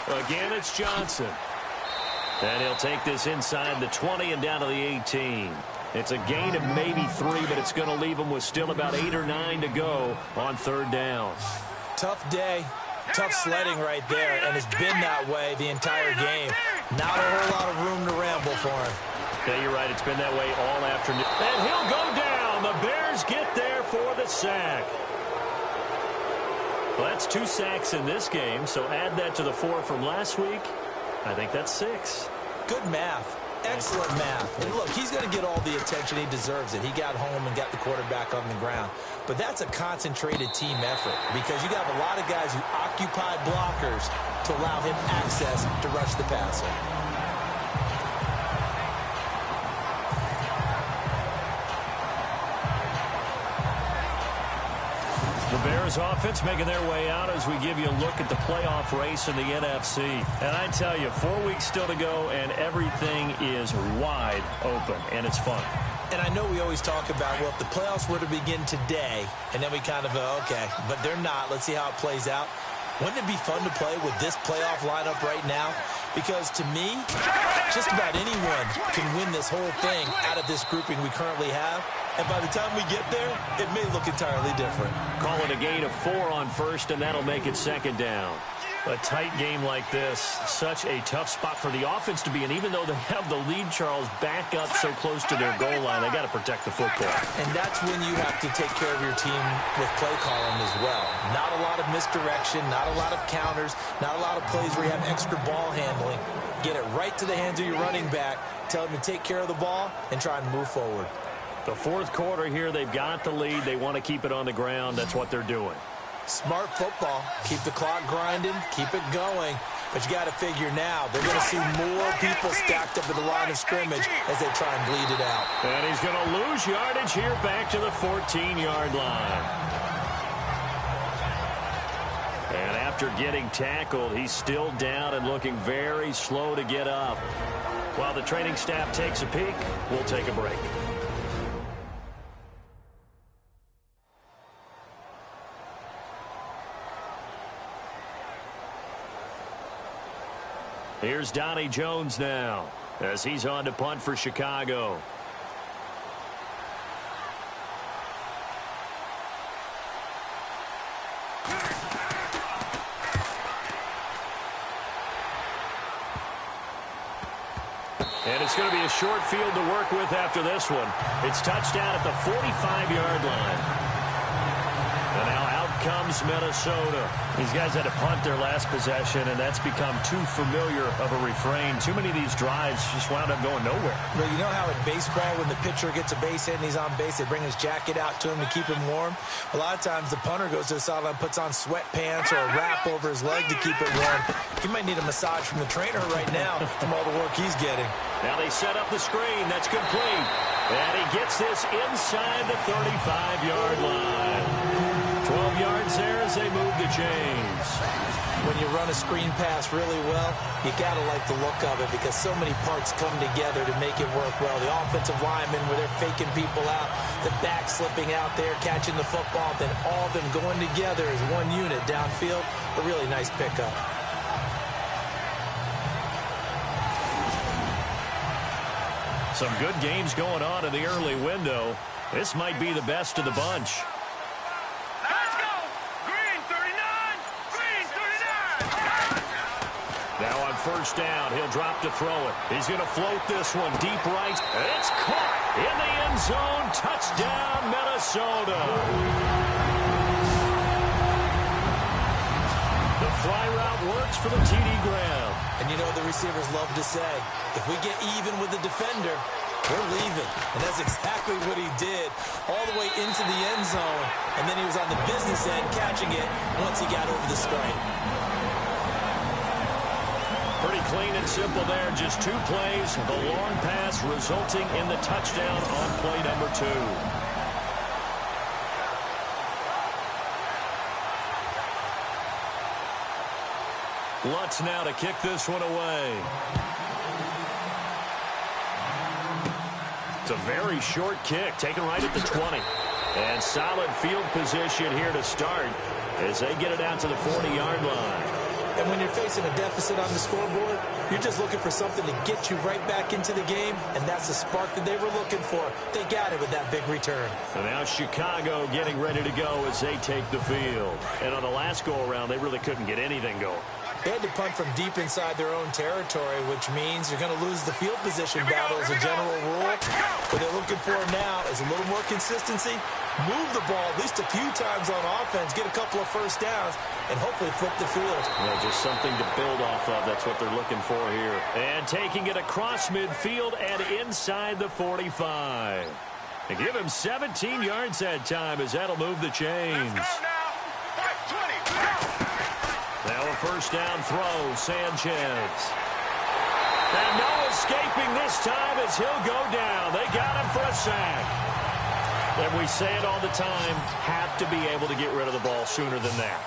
Again, it's Johnson. And he'll take this inside the 20 and down to the 18. It's a gain of maybe 3, but it's going to leave them with still about 8 or 9 to go on third down. Tough day, tough sledding right there, and it's been that way the entire game. Not a whole lot of room to ramble for him. Yeah, you're right. It's been that way all afternoon. And he'll go down. The Bears get there for the sack. Well, that's 2 sacks in this game, so add that to the 4 from last week. I think that's 6. Good math. Excellent math. And look, he's going to get all the attention. He deserves it. He got home and got the quarterback on the ground. But that's a concentrated team effort because you got a lot of guys who occupy blockers to allow him access to rush the passer. The Bears offense making their way out as we give you a look at the playoff race in the NFC. And I tell you, 4 weeks still to go, and everything is wide open, and it's fun. And I know we always talk about, well, if the playoffs were to begin today, and then we kind of go, okay, but they're not. Let's see how it plays out. Wouldn't it be fun to play with this playoff lineup right now? Because to me, just about anyone can win this whole thing out of this grouping we currently have. And by the time we get there, it may look entirely different. Call it a gain of 4 on first, and that'll make it second down. A tight game like this, such a tough spot for the offense to be in. Even though they have the lead, Charles, back up so close to their goal line, they got to protect the football. And that's when you have to take care of your team with play calling as well. Not a lot of misdirection, not a lot of counters, not a lot of plays where you have extra ball handling. Get it right to the hands of your running back, tell him to take care of the ball, and try and move forward. The fourth quarter here, they've got the lead. They want to keep it on the ground. That's what they're doing. Smart football. Keep the clock grinding. Keep it going. But you got to figure now, they're going to see more people stacked up at the line of scrimmage as they try and bleed it out. And he's going to lose yardage here back to the 14-yard line. And after getting tackled, he's still down and looking very slow to get up. While the training staff takes a peek, we'll take a break. Here's Donnie Jones now as he's on to punt for Chicago. it's going to be a short field to work with after this one. It's touchdown at the 45-yard line. And now out comes Minnesota. These guys had to punt their last possession, and that's become too familiar of a refrain. Too many of these drives just wound up going nowhere. Well, you know how in baseball, when the pitcher gets a base hit and he's on base, they bring his jacket out to him to keep him warm? A lot of times the punter goes to the sideline, puts on sweatpants or a wrap over his leg to keep it warm. He might need a massage from the trainer right now from all the work he's getting. Now they set up the screen. That's complete. And he gets this inside the 35-yard line. 12 yards there as they move the chains. When you run a screen pass really well, you got to like the look of it because so many parts come together to make it work well. The offensive linemen, where they're faking people out, the back slipping out there, catching the football, then all of them going together as one unit downfield. A really nice pickup. Some good games going on in the early window. This might be the best of the bunch. Now on first down, he'll drop to throw it. He's going to float this one deep right. It's caught in the end zone. Touchdown, Minnesota. The fly route works for the TD Graham. And you know the receivers love to say, if we get even with the defender, we're leaving. And that's exactly what he did all the way into the end zone. And then he was on the business end catching it once he got over the stripe. Pretty clean and simple there. Just 2 plays. The long pass resulting in the touchdown on play number 2. Lutz now to kick this one away. It's a very short kick, taken right at the 20. And solid field position here to start as they get it out to the 40-yard line. And when you're facing a deficit on the scoreboard, you're just looking for something to get you right back into the game, and that's the spark that they were looking for. They got it with that big return. And now Chicago getting ready to go as they take the field. And on the last go-around, they really couldn't get anything going. They had to punt from deep inside their own territory, which means you're going to lose the field position battle as a general rule. What they're looking for now is a little more consistency, move the ball at least a few times on offense, get a couple of first downs, and hopefully flip the field. Yeah, just something to build off of. That's what they're looking for here. And taking it across midfield and inside the 45. And give him 17 yards that time as that'll move the chains. Now a first down throw, Sanchez. And no escaping this time as he'll go down. They got him for a sack. And we say it all the time, have to be able to get rid of the ball sooner than that.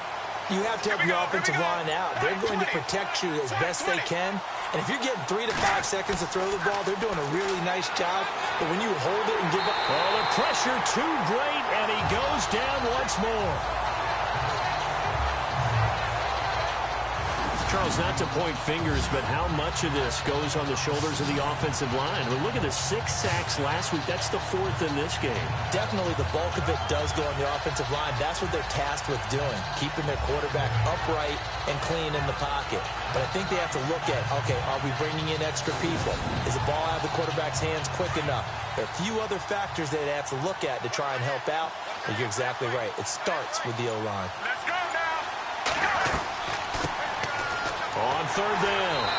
You have to help your offensive line out. They're going to protect you as best they can. And if you're getting 3 to 5 seconds to throw the ball, they're doing a really nice job. But when you hold it and give up... Oh, the pressure too great, and he goes down once more. Charles, not to point fingers, but how much of this goes on the shoulders of the offensive line? Well, look at the 6 sacks last week. That's the 4th in this game. Definitely the bulk of it does go on the offensive line. That's what they're tasked with doing, keeping their quarterback upright and clean in the pocket. But I think they have to look at, okay, are we bringing in extra people? Is the ball out of the quarterback's hands quick enough? There are a few other factors they have to look at to try and help out. But you're exactly right. It starts with the O-line. Let's go now. On third down,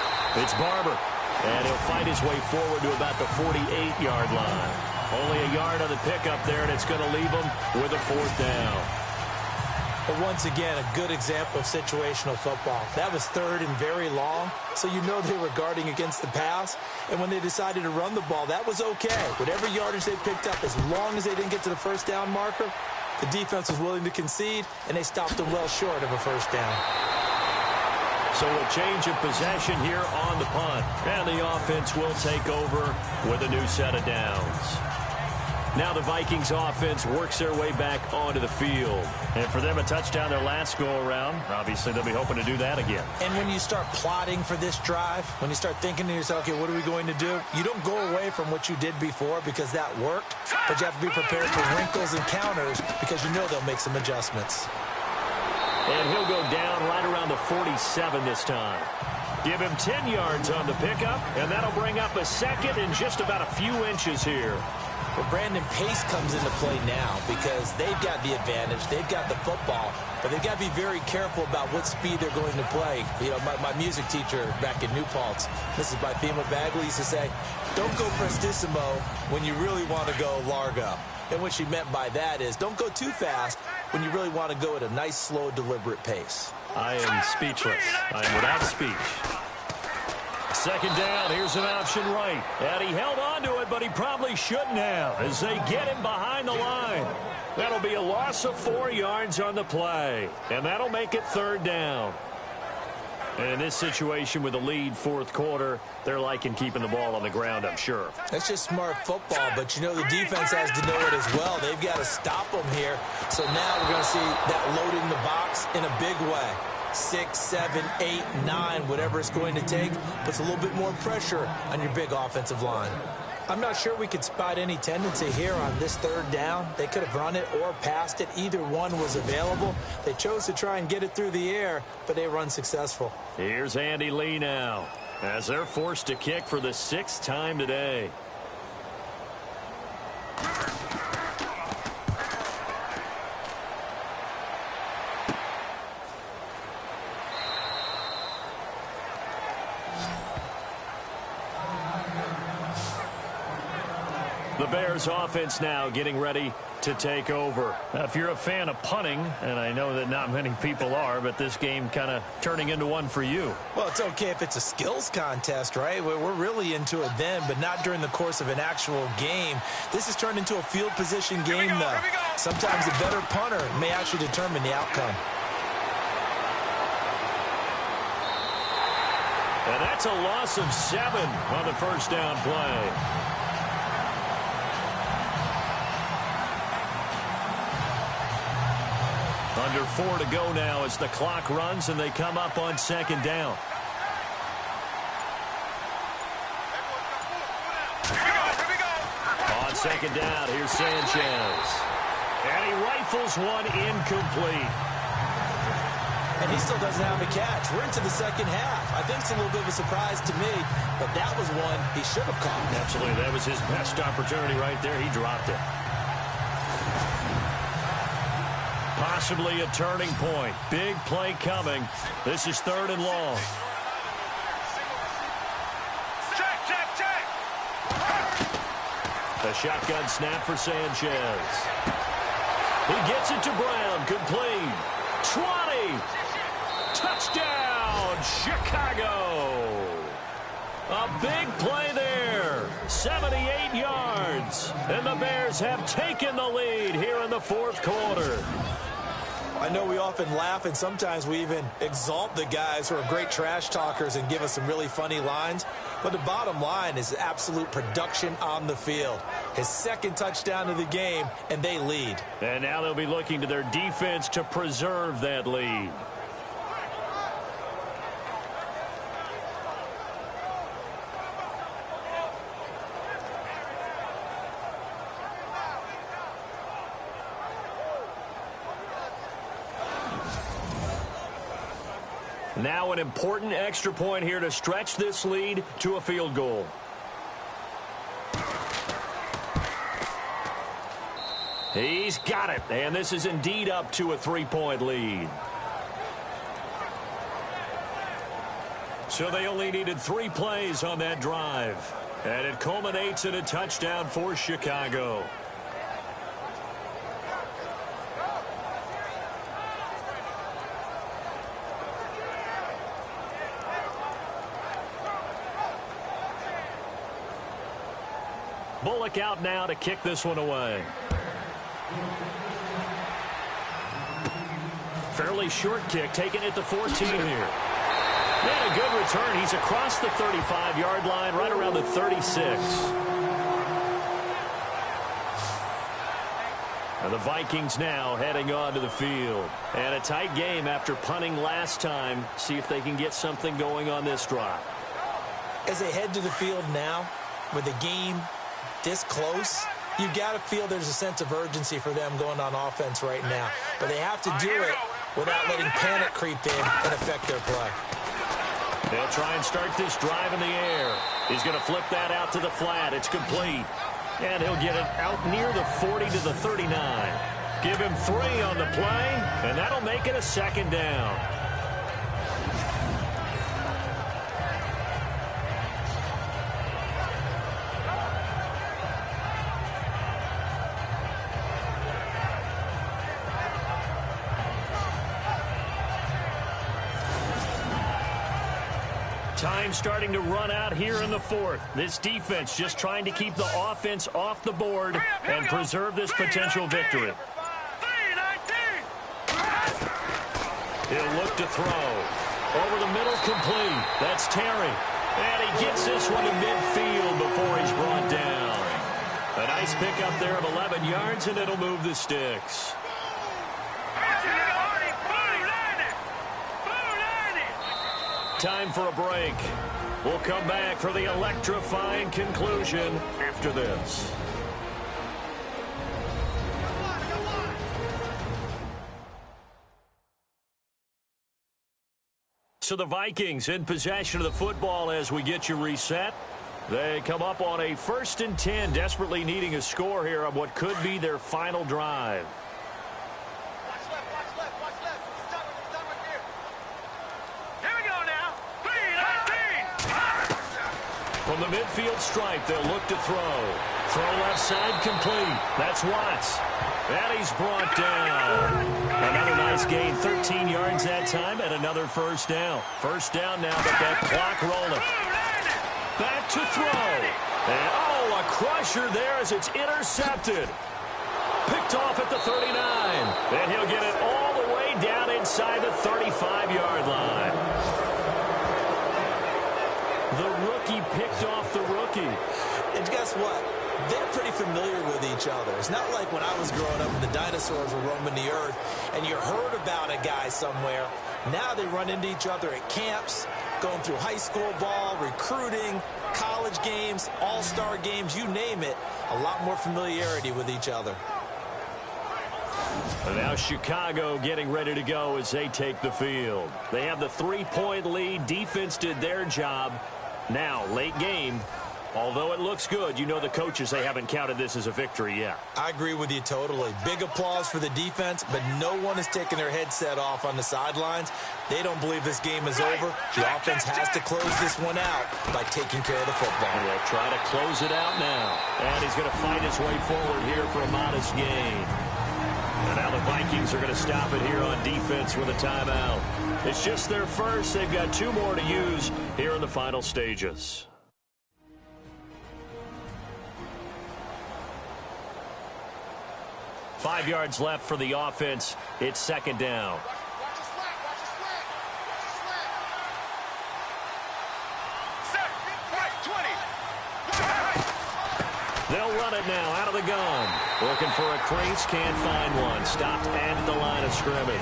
it's Barber. And he'll fight his way forward to about the 48-yard line. Only a yard on the pickup there, and it's going to leave him with a 4th down. But once again, a good example of situational football. That was 3rd and very long, so you know they were guarding against the pass. And when they decided to run the ball, that was okay. Whatever yardage they picked up, as long as they didn't get to the first down marker, the defense was willing to concede, and they stopped them well short of a first down. So a change of possession here on the punt. And the offense will take over with a new set of downs. Now the Vikings offense works their way back onto the field. And for them, a touchdown their last go-around. Obviously, they'll be hoping to do that again. And when you start plotting for this drive, when you start thinking to yourself, okay, what are we going to do? You don't go away from what you did before because that worked. But you have to be prepared for wrinkles and counters because you know they'll make some adjustments. And he'll go down right around the 47 this time. Give him 10 yards on the pickup, and that'll bring up a second and just about a few inches here. Well, Brandon, pace comes into play now because they've got the advantage. They've got the football, but they've got to be very careful about what speed they're going to play. You know, my music teacher back in New Paltz, Mrs. Bythema Bagley, used to say, don't go prestissimo when you really want to go largo. And what she meant by that is don't go too fast when you really want to go at a nice, slow, deliberate pace. I am speechless. I'm without speech. Second down, here's an option right. And he held on to it, but he probably shouldn't have as they get him behind the line. That'll be a loss of 4 yards on the play, and that'll make it third down. And in this situation with the lead fourth quarter, they're liking keeping the ball on the ground, I'm sure. That's just smart football, but you know the defense has to know it as well. They've got to stop them here. So now we're going to see that loading the box in a big way. 6, 7, 8, 9, whatever it's going to take, puts a little bit more pressure on your big offensive line. I'm not sure we could spot any tendency here on this third down. They could have run it or passed it. Either one was available. They chose to try and get it through the air, but they were unsuccessful. Here's Andy Lee now as they're forced to kick for the 6th time today. The Bears offense now getting ready to take over. Now, if you're a fan of punting, and I know that not many people are, but this game kind of turning into one for you. Well, it's okay if it's a skills contest, right? We're really into it then, but not during the course of an actual game. This has turned into a field position game, though. Sometimes a better punter may actually determine the outcome. And that's a loss of 7 on the first down play. Under 4 to go now as the clock runs and they come up on second down. Here we go. On second down, here's Sanchez. And he rifles one incomplete. And he still doesn't have a catch. We're into the second half. I think it's a little bit of a surprise to me, but that was one he should have caught. Absolutely, that was his best opportunity right there. He dropped it. Possibly a turning point. Big play coming. This is 3rd and long. Check. A shotgun snap for Sanchez. He gets it to Brown. Complete. 20. Touchdown, Chicago. A big play there. 78 yards. And the Bears have taken the lead here in the fourth quarter. I know we often laugh and sometimes we even exalt the guys who are great trash talkers and give us some really funny lines. But the bottom line is absolute production on the field. His 2nd touchdown of the game, and they lead. And now they'll be looking to their defense to preserve that lead. Now an important extra point here to stretch this lead to a field goal. He's got it, and this is indeed up to a 3-point lead. So they only needed 3 plays on that drive, and it culminates in a touchdown for Chicago. Bullock out now to kick this one away. Fairly short kick, taking it to 14 here. And a good return. He's across the 35-yard line, right around the 36. And the Vikings now heading onto the field. And a tight game after punting last time. See if they can get something going on this drive. As they head to the field now, with the game this close, you've got to feel there's a sense of urgency for them going on offense right now. But they have to do it without letting panic creep in and affect their play. They'll try and start this drive in the air. He's going to flip that out to the flat. It's complete. And he'll get it out near the 40 to the 39. Give him 3 on the play, and that'll make it a second down. Time starting to run out here in the 4th. This defense just trying to keep the offense off the board and preserve this potential victory. He'll look to throw. Over the middle, complete. That's Terry. And he gets this one to midfield before he's brought down. A nice pickup there of 11 yards, and it'll move the sticks. Time for a break. We'll come back for the electrifying conclusion after this. So the Vikings in possession of the football as we get you reset. They come up on a 1st and 10, desperately needing a score here on what could be their final drive. From the midfield stripe, they'll look to throw. Throw left side, complete. That's Watts. And he's brought down. Another nice gain, 13 yards that time, and another first down. First down now, but that clock rolling. Back to throw. And, a crusher there as it's intercepted. Picked off at the 39. And he'll get it all the way down inside the 35-yard line. The rookie picked off the rookie. And guess what? They're pretty familiar with each other. It's not like when I was growing up and the dinosaurs were roaming the earth and you heard about a guy somewhere. Now they run into each other at camps, going through high school ball, recruiting, college games, all-star games, you name it. A lot more familiarity with each other. And now Chicago getting ready to go as they take the field. They have the 3-point lead. Defense did their job. Now, late game, although it looks good, you know the coaches, they haven't counted this as a victory yet. I agree with you totally. Big applause for the defense, but no one is taking their headset off on the sidelines. They don't believe this game is over. The offense has to close this one out by taking care of the football. And they'll try to close it out now. And he's going to fight his way forward here for a modest gain. And now the Vikings are going to stop it here on defense with a timeout. It's just their first. They've got 2 more to use here in the final stages. Five yards left for the offense. It's 2nd down. They'll run it now out of the gun. Looking for a crease, can't find one. Stopped at the line of scrimmage.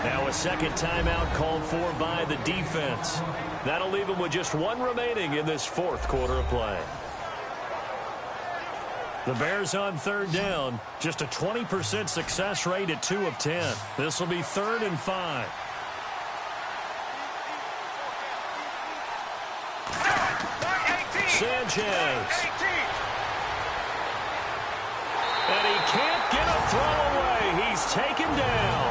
Now a second timeout called for by the defense. That'll leave them with just 1 remaining in this 4th quarter of play. The Bears on 3rd down. Just a 20% success rate at 2 of 10. This will be 3rd and 5. Sanchez. And he can't get a throw away. He's taken down.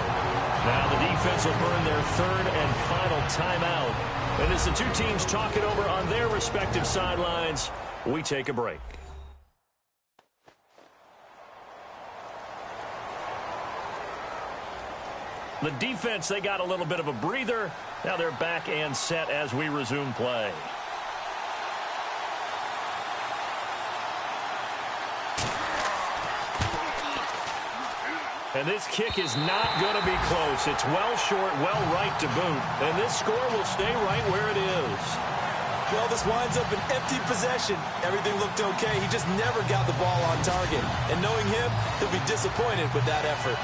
Now the defense will burn their 3rd and final timeout. And as the 2 teams talk it over on their respective sidelines, we take a break. The defense, they got a little bit of a breather. Now they're back and set as we resume play. And this kick is not going to be close. It's well short, well right to boot. And this score will stay right where it is. Well, this winds up an empty possession. Everything looked okay. He just never got the ball on target. And knowing him, he'll be disappointed with that effort.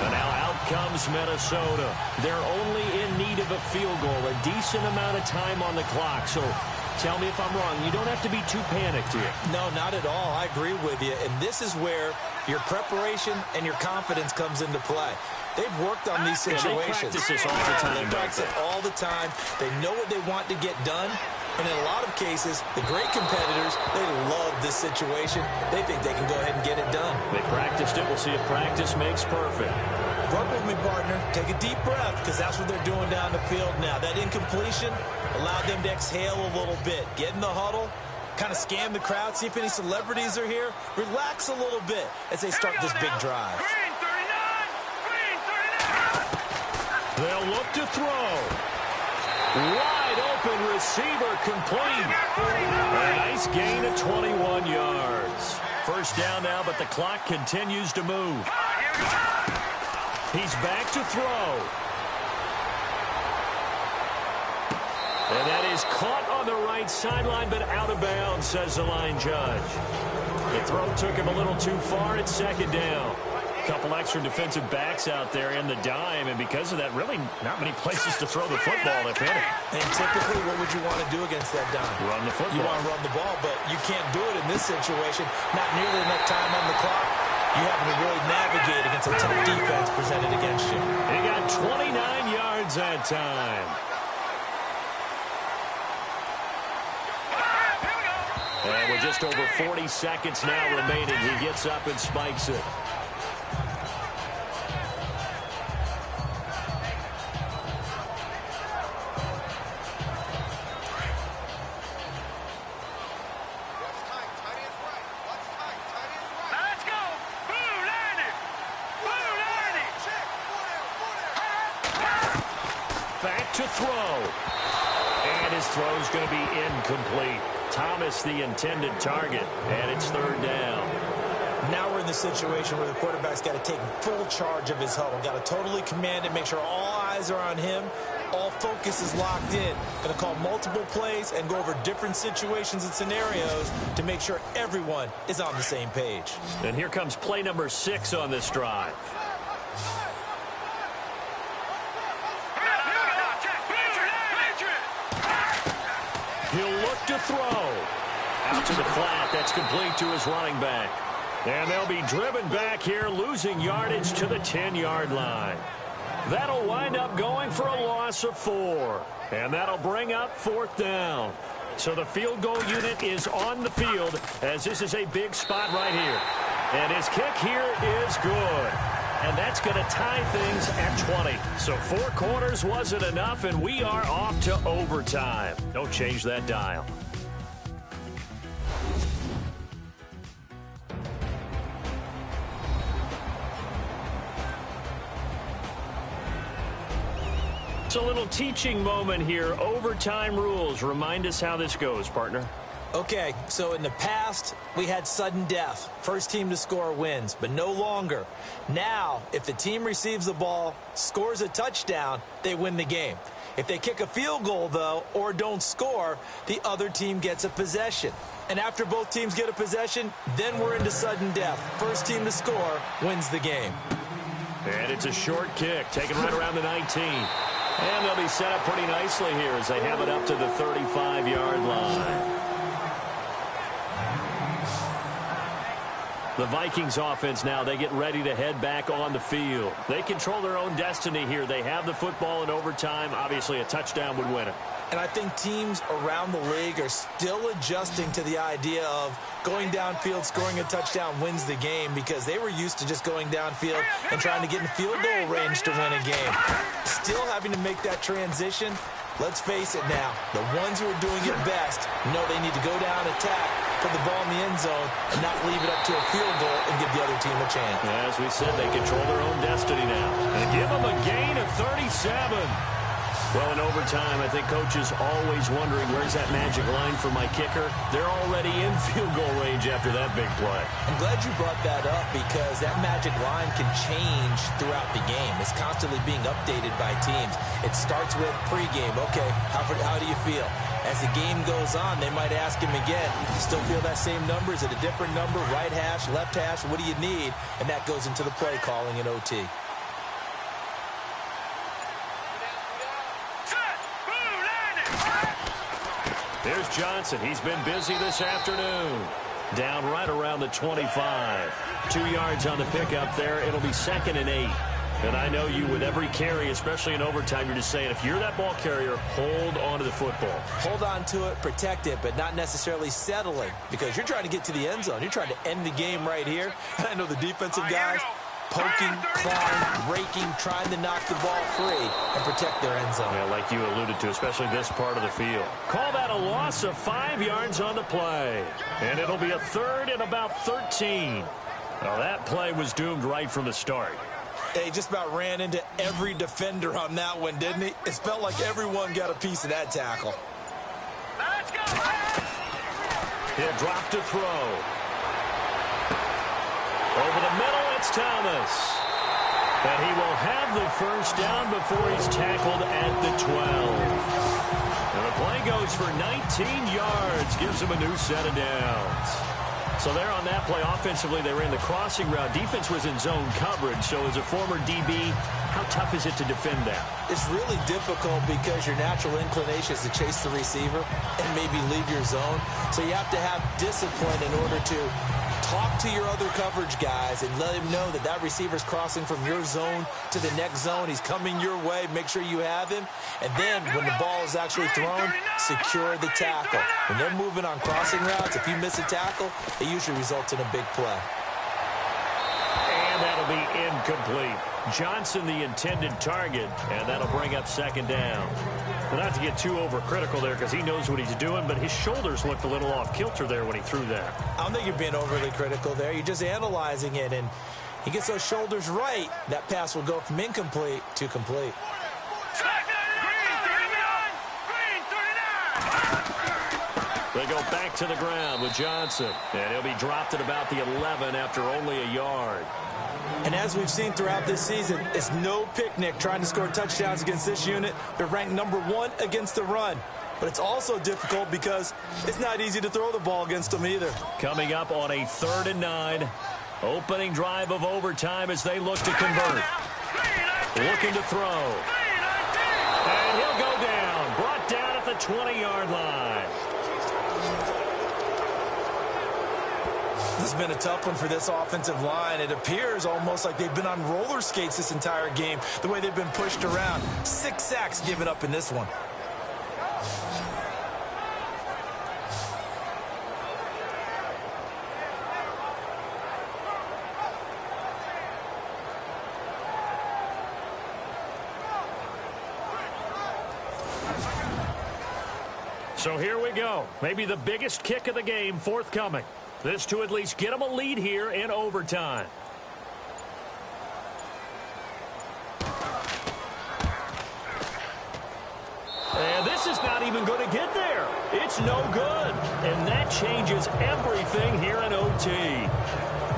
And now out comes Minnesota. They're only in need of a field goal, a decent amount of time on the clock. So tell me if I'm wrong. You don't have to be too panicked here. No, not at all. I agree with you. And this is where your preparation and your confidence comes into play. They've worked on these situations. They practice this all the time. They practice it all the time. They know what they want to get done. And in a lot of cases, the great competitors, they love this situation. They think they can go ahead and get it done. They practiced it. We'll see if practice makes perfect. Work with me, partner. Take a deep breath, because that's what they're doing down the field now. That incompletion allowed them to exhale a little bit. Get in the huddle, kind of scan the crowd, see if any celebrities are here. Relax a little bit as they start this big drive. Green 39! Green 39! They'll look to throw. Wide open receiver complete. A nice gain of 21 yards. First down now, but the clock continues to move. He's back to throw. And that is caught on the right sideline, but out of bounds, says the line judge. The throw took him a little too far at second down. A couple extra defensive backs out there in the dime, and because of that, really not many places to throw the football, if any. And typically, what would you want to do against that dime? Run the football. You want to run the ball, but you can't do it in this situation. Not nearly enough time on the clock. You having to really navigate against a tough defense presented against you. He got 29 yards that time. And with just over 40 seconds now remaining, he gets up and spikes it. Back to throw. And his throw's going to be incomplete. Thomas, the intended target, and it's third down. Now we're in the situation where the quarterback's got to take full charge of his huddle. Got to totally command it, make sure all eyes are on him. All focus is locked in. Going to call multiple plays and go over different situations and scenarios to make sure everyone is on the same page. And here comes play number 6 on this drive. He'll look to throw. Out to the flat. That's complete to his running back. And they'll be driven back here, losing yardage to the 10-yard line. That'll wind up going for a loss of 4. And that'll bring up fourth down. So the field goal unit is on the field, as this is a big spot right here. And his kick here is good. And that's going to tie things at 20. So 4 quarters wasn't enough, and we are off to overtime. Don't change that dial. It's a little teaching moment here. Overtime rules. Remind us how this goes, partner. Okay, so in the past, we had sudden death. First team to score wins, but no longer. Now, if the team receives the ball, scores a touchdown, they win the game. If they kick a field goal, though, or don't score, the other team gets a possession. And after both teams get a possession, then we're into sudden death. First team to score wins the game. And it's a short kick, taken right around the 19. And they'll be set up pretty nicely here as they have it up to the 35-yard line. The Vikings offense now, they get ready to head back on the field. They control their own destiny here. They have the football in overtime. Obviously, a touchdown would win it. And I think teams around the league are still adjusting to the idea of going downfield, scoring a touchdown wins the game, because they were used to just going downfield and trying to get in field goal range to win a game. Still having to make that transition. Let's face it now, the ones who are doing it best know they need to go down, attack, put the ball in the end zone, and not leave it up to a field goal and give the other team a chance. As we said, they control their own destiny now. And give them a gain of 37. Well, in overtime, I think Coach is always wondering, where's that magic line for my kicker? They're already in field goal range after that big play. I'm glad you brought that up, because that magic line can change throughout the game. It's constantly being updated by teams. It starts with pregame. Okay, how do you feel? As the game goes on, they might ask him again, still feel that same number? Is it a different number? Right hash, left hash, what do you need? And that goes into the play calling in OT. There's Johnson. He's been busy this afternoon. Down right around the 25. 2 yards on the pickup there. It'll be 2nd and 8. And I know you, with every carry, especially in overtime, you're just saying, if you're that ball carrier, hold on to the football. Hold on to it, protect it, but not necessarily settling, because you're trying to get to the end zone. You're trying to end the game right here. And I know the defensive guys poking, clawing, raking, trying to knock the ball free and protect their end zone. Yeah, like you alluded to, especially this part of the field. Call that a loss of 5 yards on the play. And it'll be a 3rd and about 13. Well, that play was doomed right from the start. He just about ran into every defender on that one, didn't he? It felt like everyone got a piece of that tackle. Let's go! He'll drop to throw. Over the middle, it's Thomas. And he will have the first down before he's tackled at the 12. And the play goes for 19 yards. Gives him a new set of downs. So there on that play, offensively, they ran the crossing route. Defense was in zone coverage. So as a former DB, how tough is it to defend that? It's really difficult because your natural inclination is to chase the receiver and maybe leave your zone. So you have to have discipline in order to talk to your other coverage guys and let him know that that receiver's crossing from your zone to the next zone. He's coming your way. Make sure you have him. And then when the ball is actually thrown, secure the tackle. When they're moving on crossing routes, if you miss a tackle, it usually results in a big play. And that'll be incomplete. Johnson, the intended target, and that'll bring up 2nd down. Well, not to get too overcritical there because he knows what he's doing, but his shoulders looked a little off kilter there when he threw that. I don't think you're being overly critical there. You're just analyzing it, and he gets those shoulders right. That pass will go from incomplete to complete. They go back to the ground with Johnson, and he'll be dropped at about the 11 after only a yard. And as we've seen throughout this season, it's no picnic trying to score touchdowns against this unit. They're ranked #1 against the run. But it's also difficult because it's not easy to throw the ball against them either. Coming up on a 3rd and 9. Opening drive of overtime as they look to convert. Looking to throw. And he'll go down. Brought down at the 20-yard line. This has been a tough one for this offensive line. It appears almost like they've been on roller skates this entire game, the way they've been pushed around. 6 sacks given up in this one. So here we go. Maybe the biggest kick of the game forthcoming. This to at least get them a lead here in overtime. And this is not even going to get there. It's no good. And that changes everything here in OT.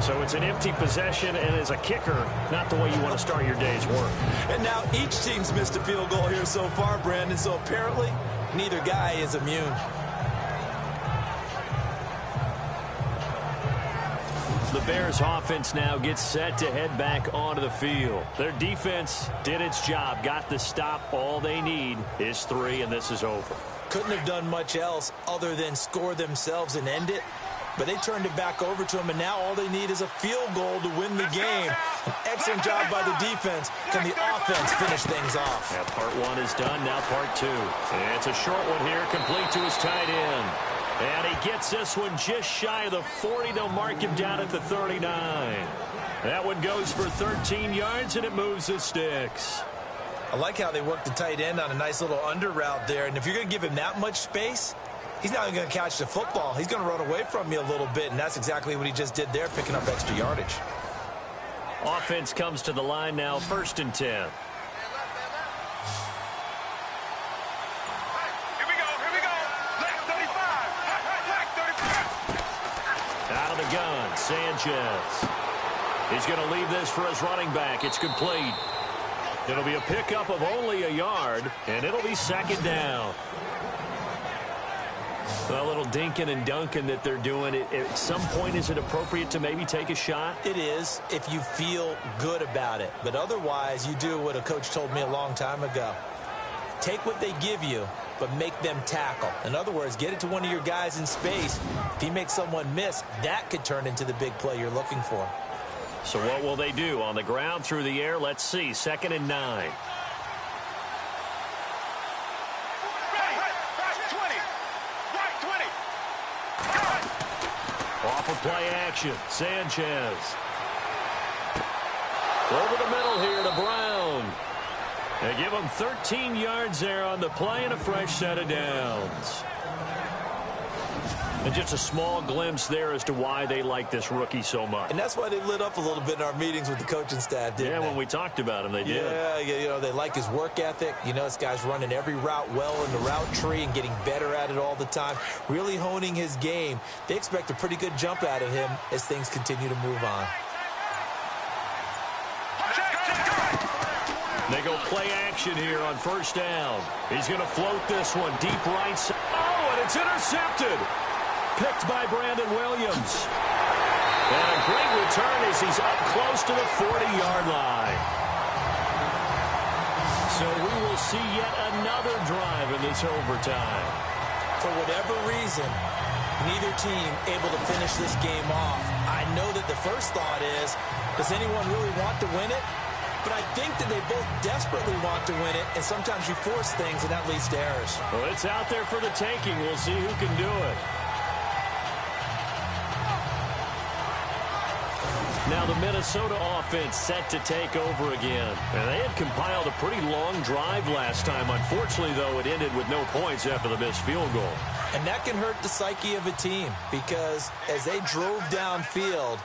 So it's an empty possession, and as a kicker, not the way you want to start your day's work. And now each team's missed a field goal here so far, Brandon, so apparently neither guy is immune. The Bears offense now gets set to head back onto the field. Their defense did its job, got the stop. All they need is 3, and this is over. Couldn't have done much else other than score themselves and end it. But they turned it back over to them, and now all they need is a field goal to win the game. An excellent job by the defense. Can the offense finish things off? Yeah, part 1 is done, now part 2. And it's a short one here, complete to his tight end. And he gets this one just shy of the 40. They'll mark him down at the 39. That one goes for 13 yards, and it moves the sticks. I like how they work the tight end on a nice little under route there. And if you're going to give him that much space, he's not even going to catch the football. He's going to run away from you a little bit, and that's exactly what he just did there, picking up extra yardage. Offense comes to the line now, 1st and 10. Out of the gun, Sanchez. He's going to leave this for his running back. It's complete. It'll be a pickup of only a yard, and it'll be 2nd down. A little dinking and dunking that they're doing. At some point, is it appropriate to maybe take a shot? It is, if you feel good about it. But otherwise, you do what a coach told me a long time ago. Take what they give you, but make them tackle. In other words, get it to one of your guys in space. If he makes someone miss, that could turn into the big play you're looking for. So what will they do? On the ground, through the air, let's see. 2nd and 9. Off of play action, Sanchez. Over the middle here to Brown. They give him 13 yards there on the play and a fresh set of downs. And just a small glimpse there as to why they like this rookie so much. And that's why they lit up a little bit in our meetings with the coaching staff, didn't they? When we talked about him, they did. Yeah, you know, they like his work ethic. You know, this guy's running every route well in the route tree and getting better at it all the time, really honing his game. They expect a pretty good jump out of him as things continue to move on. They go play action here on 1st down. He's going to float this one deep right side. Oh, and it's intercepted. Picked by Brandon Williams. And a great return as he's up close to the 40-yard line. So we will see yet another drive in this overtime. For whatever reason, neither team able to finish this game off. I know that the first thought is, does anyone really want to win it? But I think that they both desperately want to win it, and sometimes you force things, and that leads to errors. Well, it's out there for the taking. We'll see who can do it. Now the Minnesota offense set to take over again. And they had compiled a pretty long drive last time. Unfortunately, though, it ended with no points after the missed field goal. And that can hurt the psyche of a team because as they drove downfield,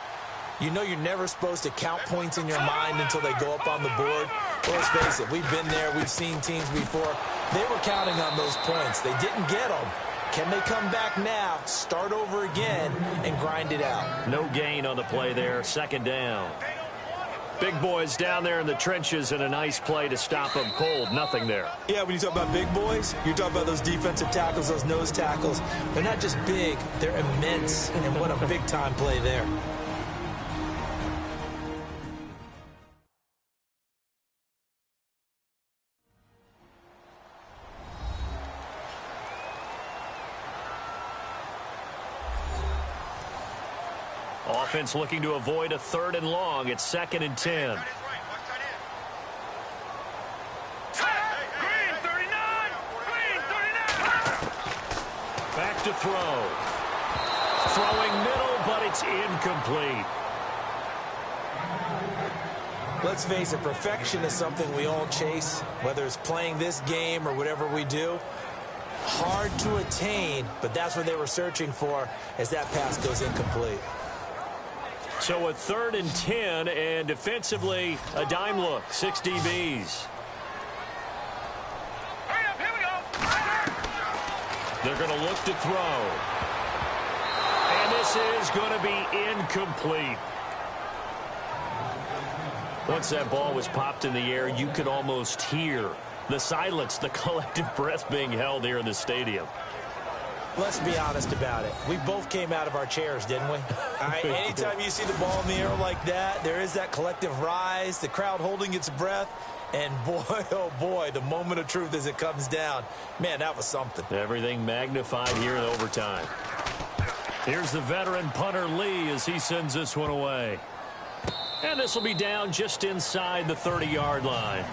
you know you're never supposed to count points in your mind until they go up on the board. Well, let's face it, we've been there. We've seen teams before. They were counting on those points. They didn't get them. Can they come back now, start over again, and grind it out? No gain on the play there. 2nd down. Big boys down there in the trenches and a nice play to stop them cold. Nothing there. Yeah, when you talk about big boys, you're talking about those defensive tackles, those nose tackles. They're not just big, they're immense. And what a big-time play there. Offense looking to avoid a 3rd and long. It's 2nd and 10. Back to throw. Throwing middle, but it's incomplete. Let's face it, perfection is something we all chase, whether it's playing this game or whatever we do. Hard to attain, but that's what they were searching for as that pass goes incomplete. So a 3rd and 10, and defensively, a dime look, 6 DBs. Here we go. They're going to look to throw. And this is going to be incomplete. Once that ball was popped in the air, you could almost hear the silence, the collective breath being held here in the stadium. Let's be honest about it. We both came out of our chairs, didn't we? All right, anytime you see the ball in the air like that, there is that collective rise, the crowd holding its breath, and boy, oh boy, the moment of truth as it comes down. Man, that was something. Everything magnified here in overtime. Here's the veteran punter Lee as he sends this one away. And this will be down just inside the 30-yard line.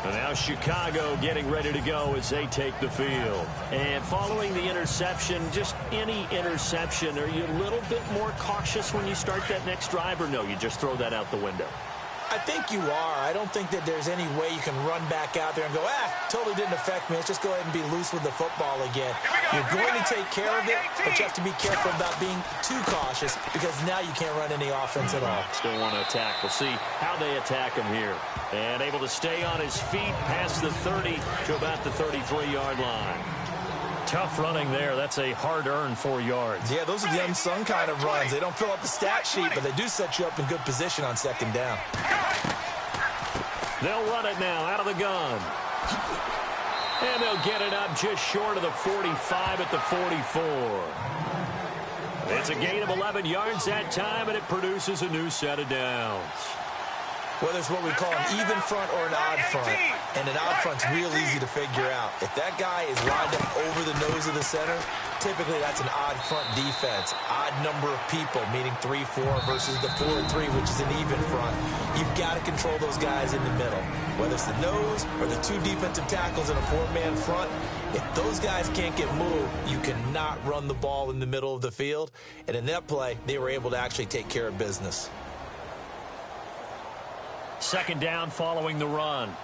And now Chicago getting ready to go as they take the field. And following the interception, just any interception, are you a little bit more cautious when you start that next drive, or no, you just throw that out the window? I think you are. I don't think that there's any way you can run back out there and go, totally didn't affect me. Let's just go ahead and be loose with the football again. You're going to take care of it, but you have to be careful about being too cautious because now you can't run any offense at all. Still want to attack. We'll see how they attack him here. And able to stay on his feet past the 30 to about the 33-yard line. Tough running there. That's a hard-earned 4 yards. Yeah, those are the unsung kind of runs. They don't fill up the stat sheet, but they do set you up in good position on 2nd down. They'll run it now out of the gun. And they'll get it up just short of the 45 at the 44. It's a gain of 11 yards that time, and it produces a new set of downs. Whether it's what we call an even front or an odd front, and an odd front's real easy to figure out. If that guy is lined up over the nose of the center, Typically, that's an odd front defense. Odd number of people, meaning 3-4 versus the 4-3, which is an even front. You've got to control those guys in the middle. Whether it's the nose or the two defensive tackles in a four-man front, if those guys can't get moved, you cannot run the ball in the middle of the field. And in that play, they were able to actually take care of business. Second down following the run.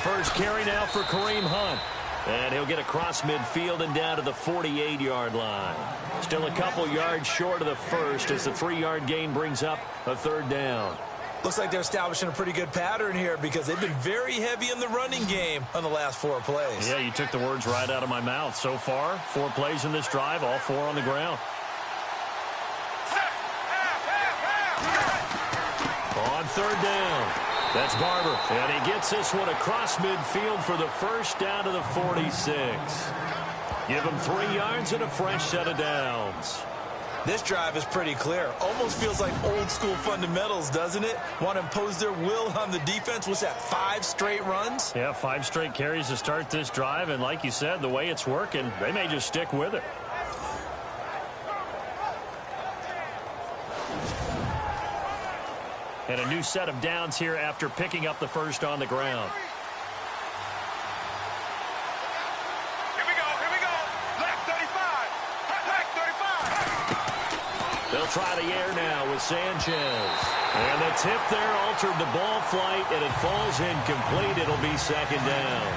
First carry now for Kareem Hunt. And he'll get across midfield and down to the 48-yard line. Still a couple yards short of the first as the 3-yard gain brings up a third down. Looks like they're establishing a pretty good pattern here because they've been very heavy in the running game on the last 4 plays. Yeah, you took the words right out of my mouth. So far, 4 plays in this drive, all 4 on the ground. On third down. That's Barber, and he gets this one across midfield for the first down to the 46. Give him 3 yards and a fresh set of downs. This drive is pretty clear. Almost feels like old school fundamentals, doesn't it? Want to impose their will on the defense. What's that, 5 straight runs? Yeah, 5 straight carries to start this drive, and like you said, the way it's working, they may just stick with it. And a new set of downs here after picking up the first on the ground. Here we go. Left 35. Left 35. They'll try the air now with Sanchez. And the tip there altered the ball flight, and it falls incomplete. It'll be second down.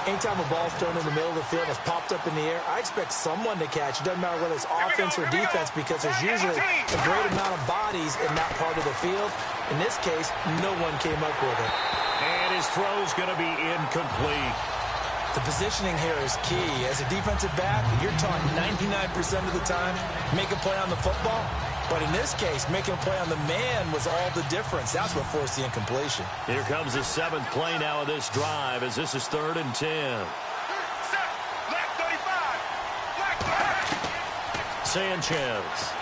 Anytime a ball's thrown in the middle of the field, it's popped up in the air, I expect someone to catch. It doesn't matter whether it's offense or defense because there's usually a great amount of bodies in that part of the field. In this case, no one came up with it. And his throw's going to be incomplete. The positioning here is key. As a defensive back, you're taught 99% of the time, make a play on the football. But in this case, making a play on the man was all the difference. That's what forced the incompletion. Here comes the 7th play now of this drive as this is 3rd and 10. Left 35. Sanchez.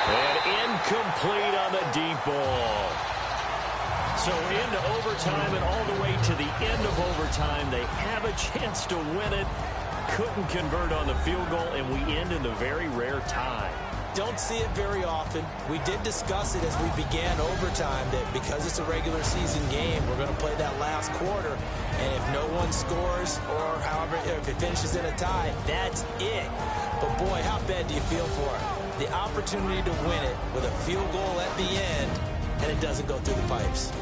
And incomplete on the deep ball. So into overtime and all the way to the end of overtime. They have a chance to win it. Couldn't convert on the field goal, and we end in a very rare tie. Don't see it very often. We did discuss it as we began overtime that because it's a regular season game, we're going to play that last quarter. And if no one scores or however, if it finishes in a tie, that's it. But boy, how bad do you feel for it? The opportunity to win it with a field goal at the end, and it doesn't go through the pipes.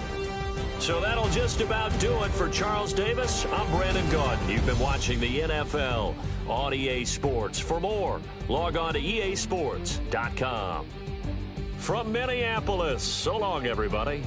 So that'll just about do it for Charles Davis. I'm Brandon Gaudin. You've been watching the NFL on EA Sports. For more, log on to easports.com. From Minneapolis, so long, everybody.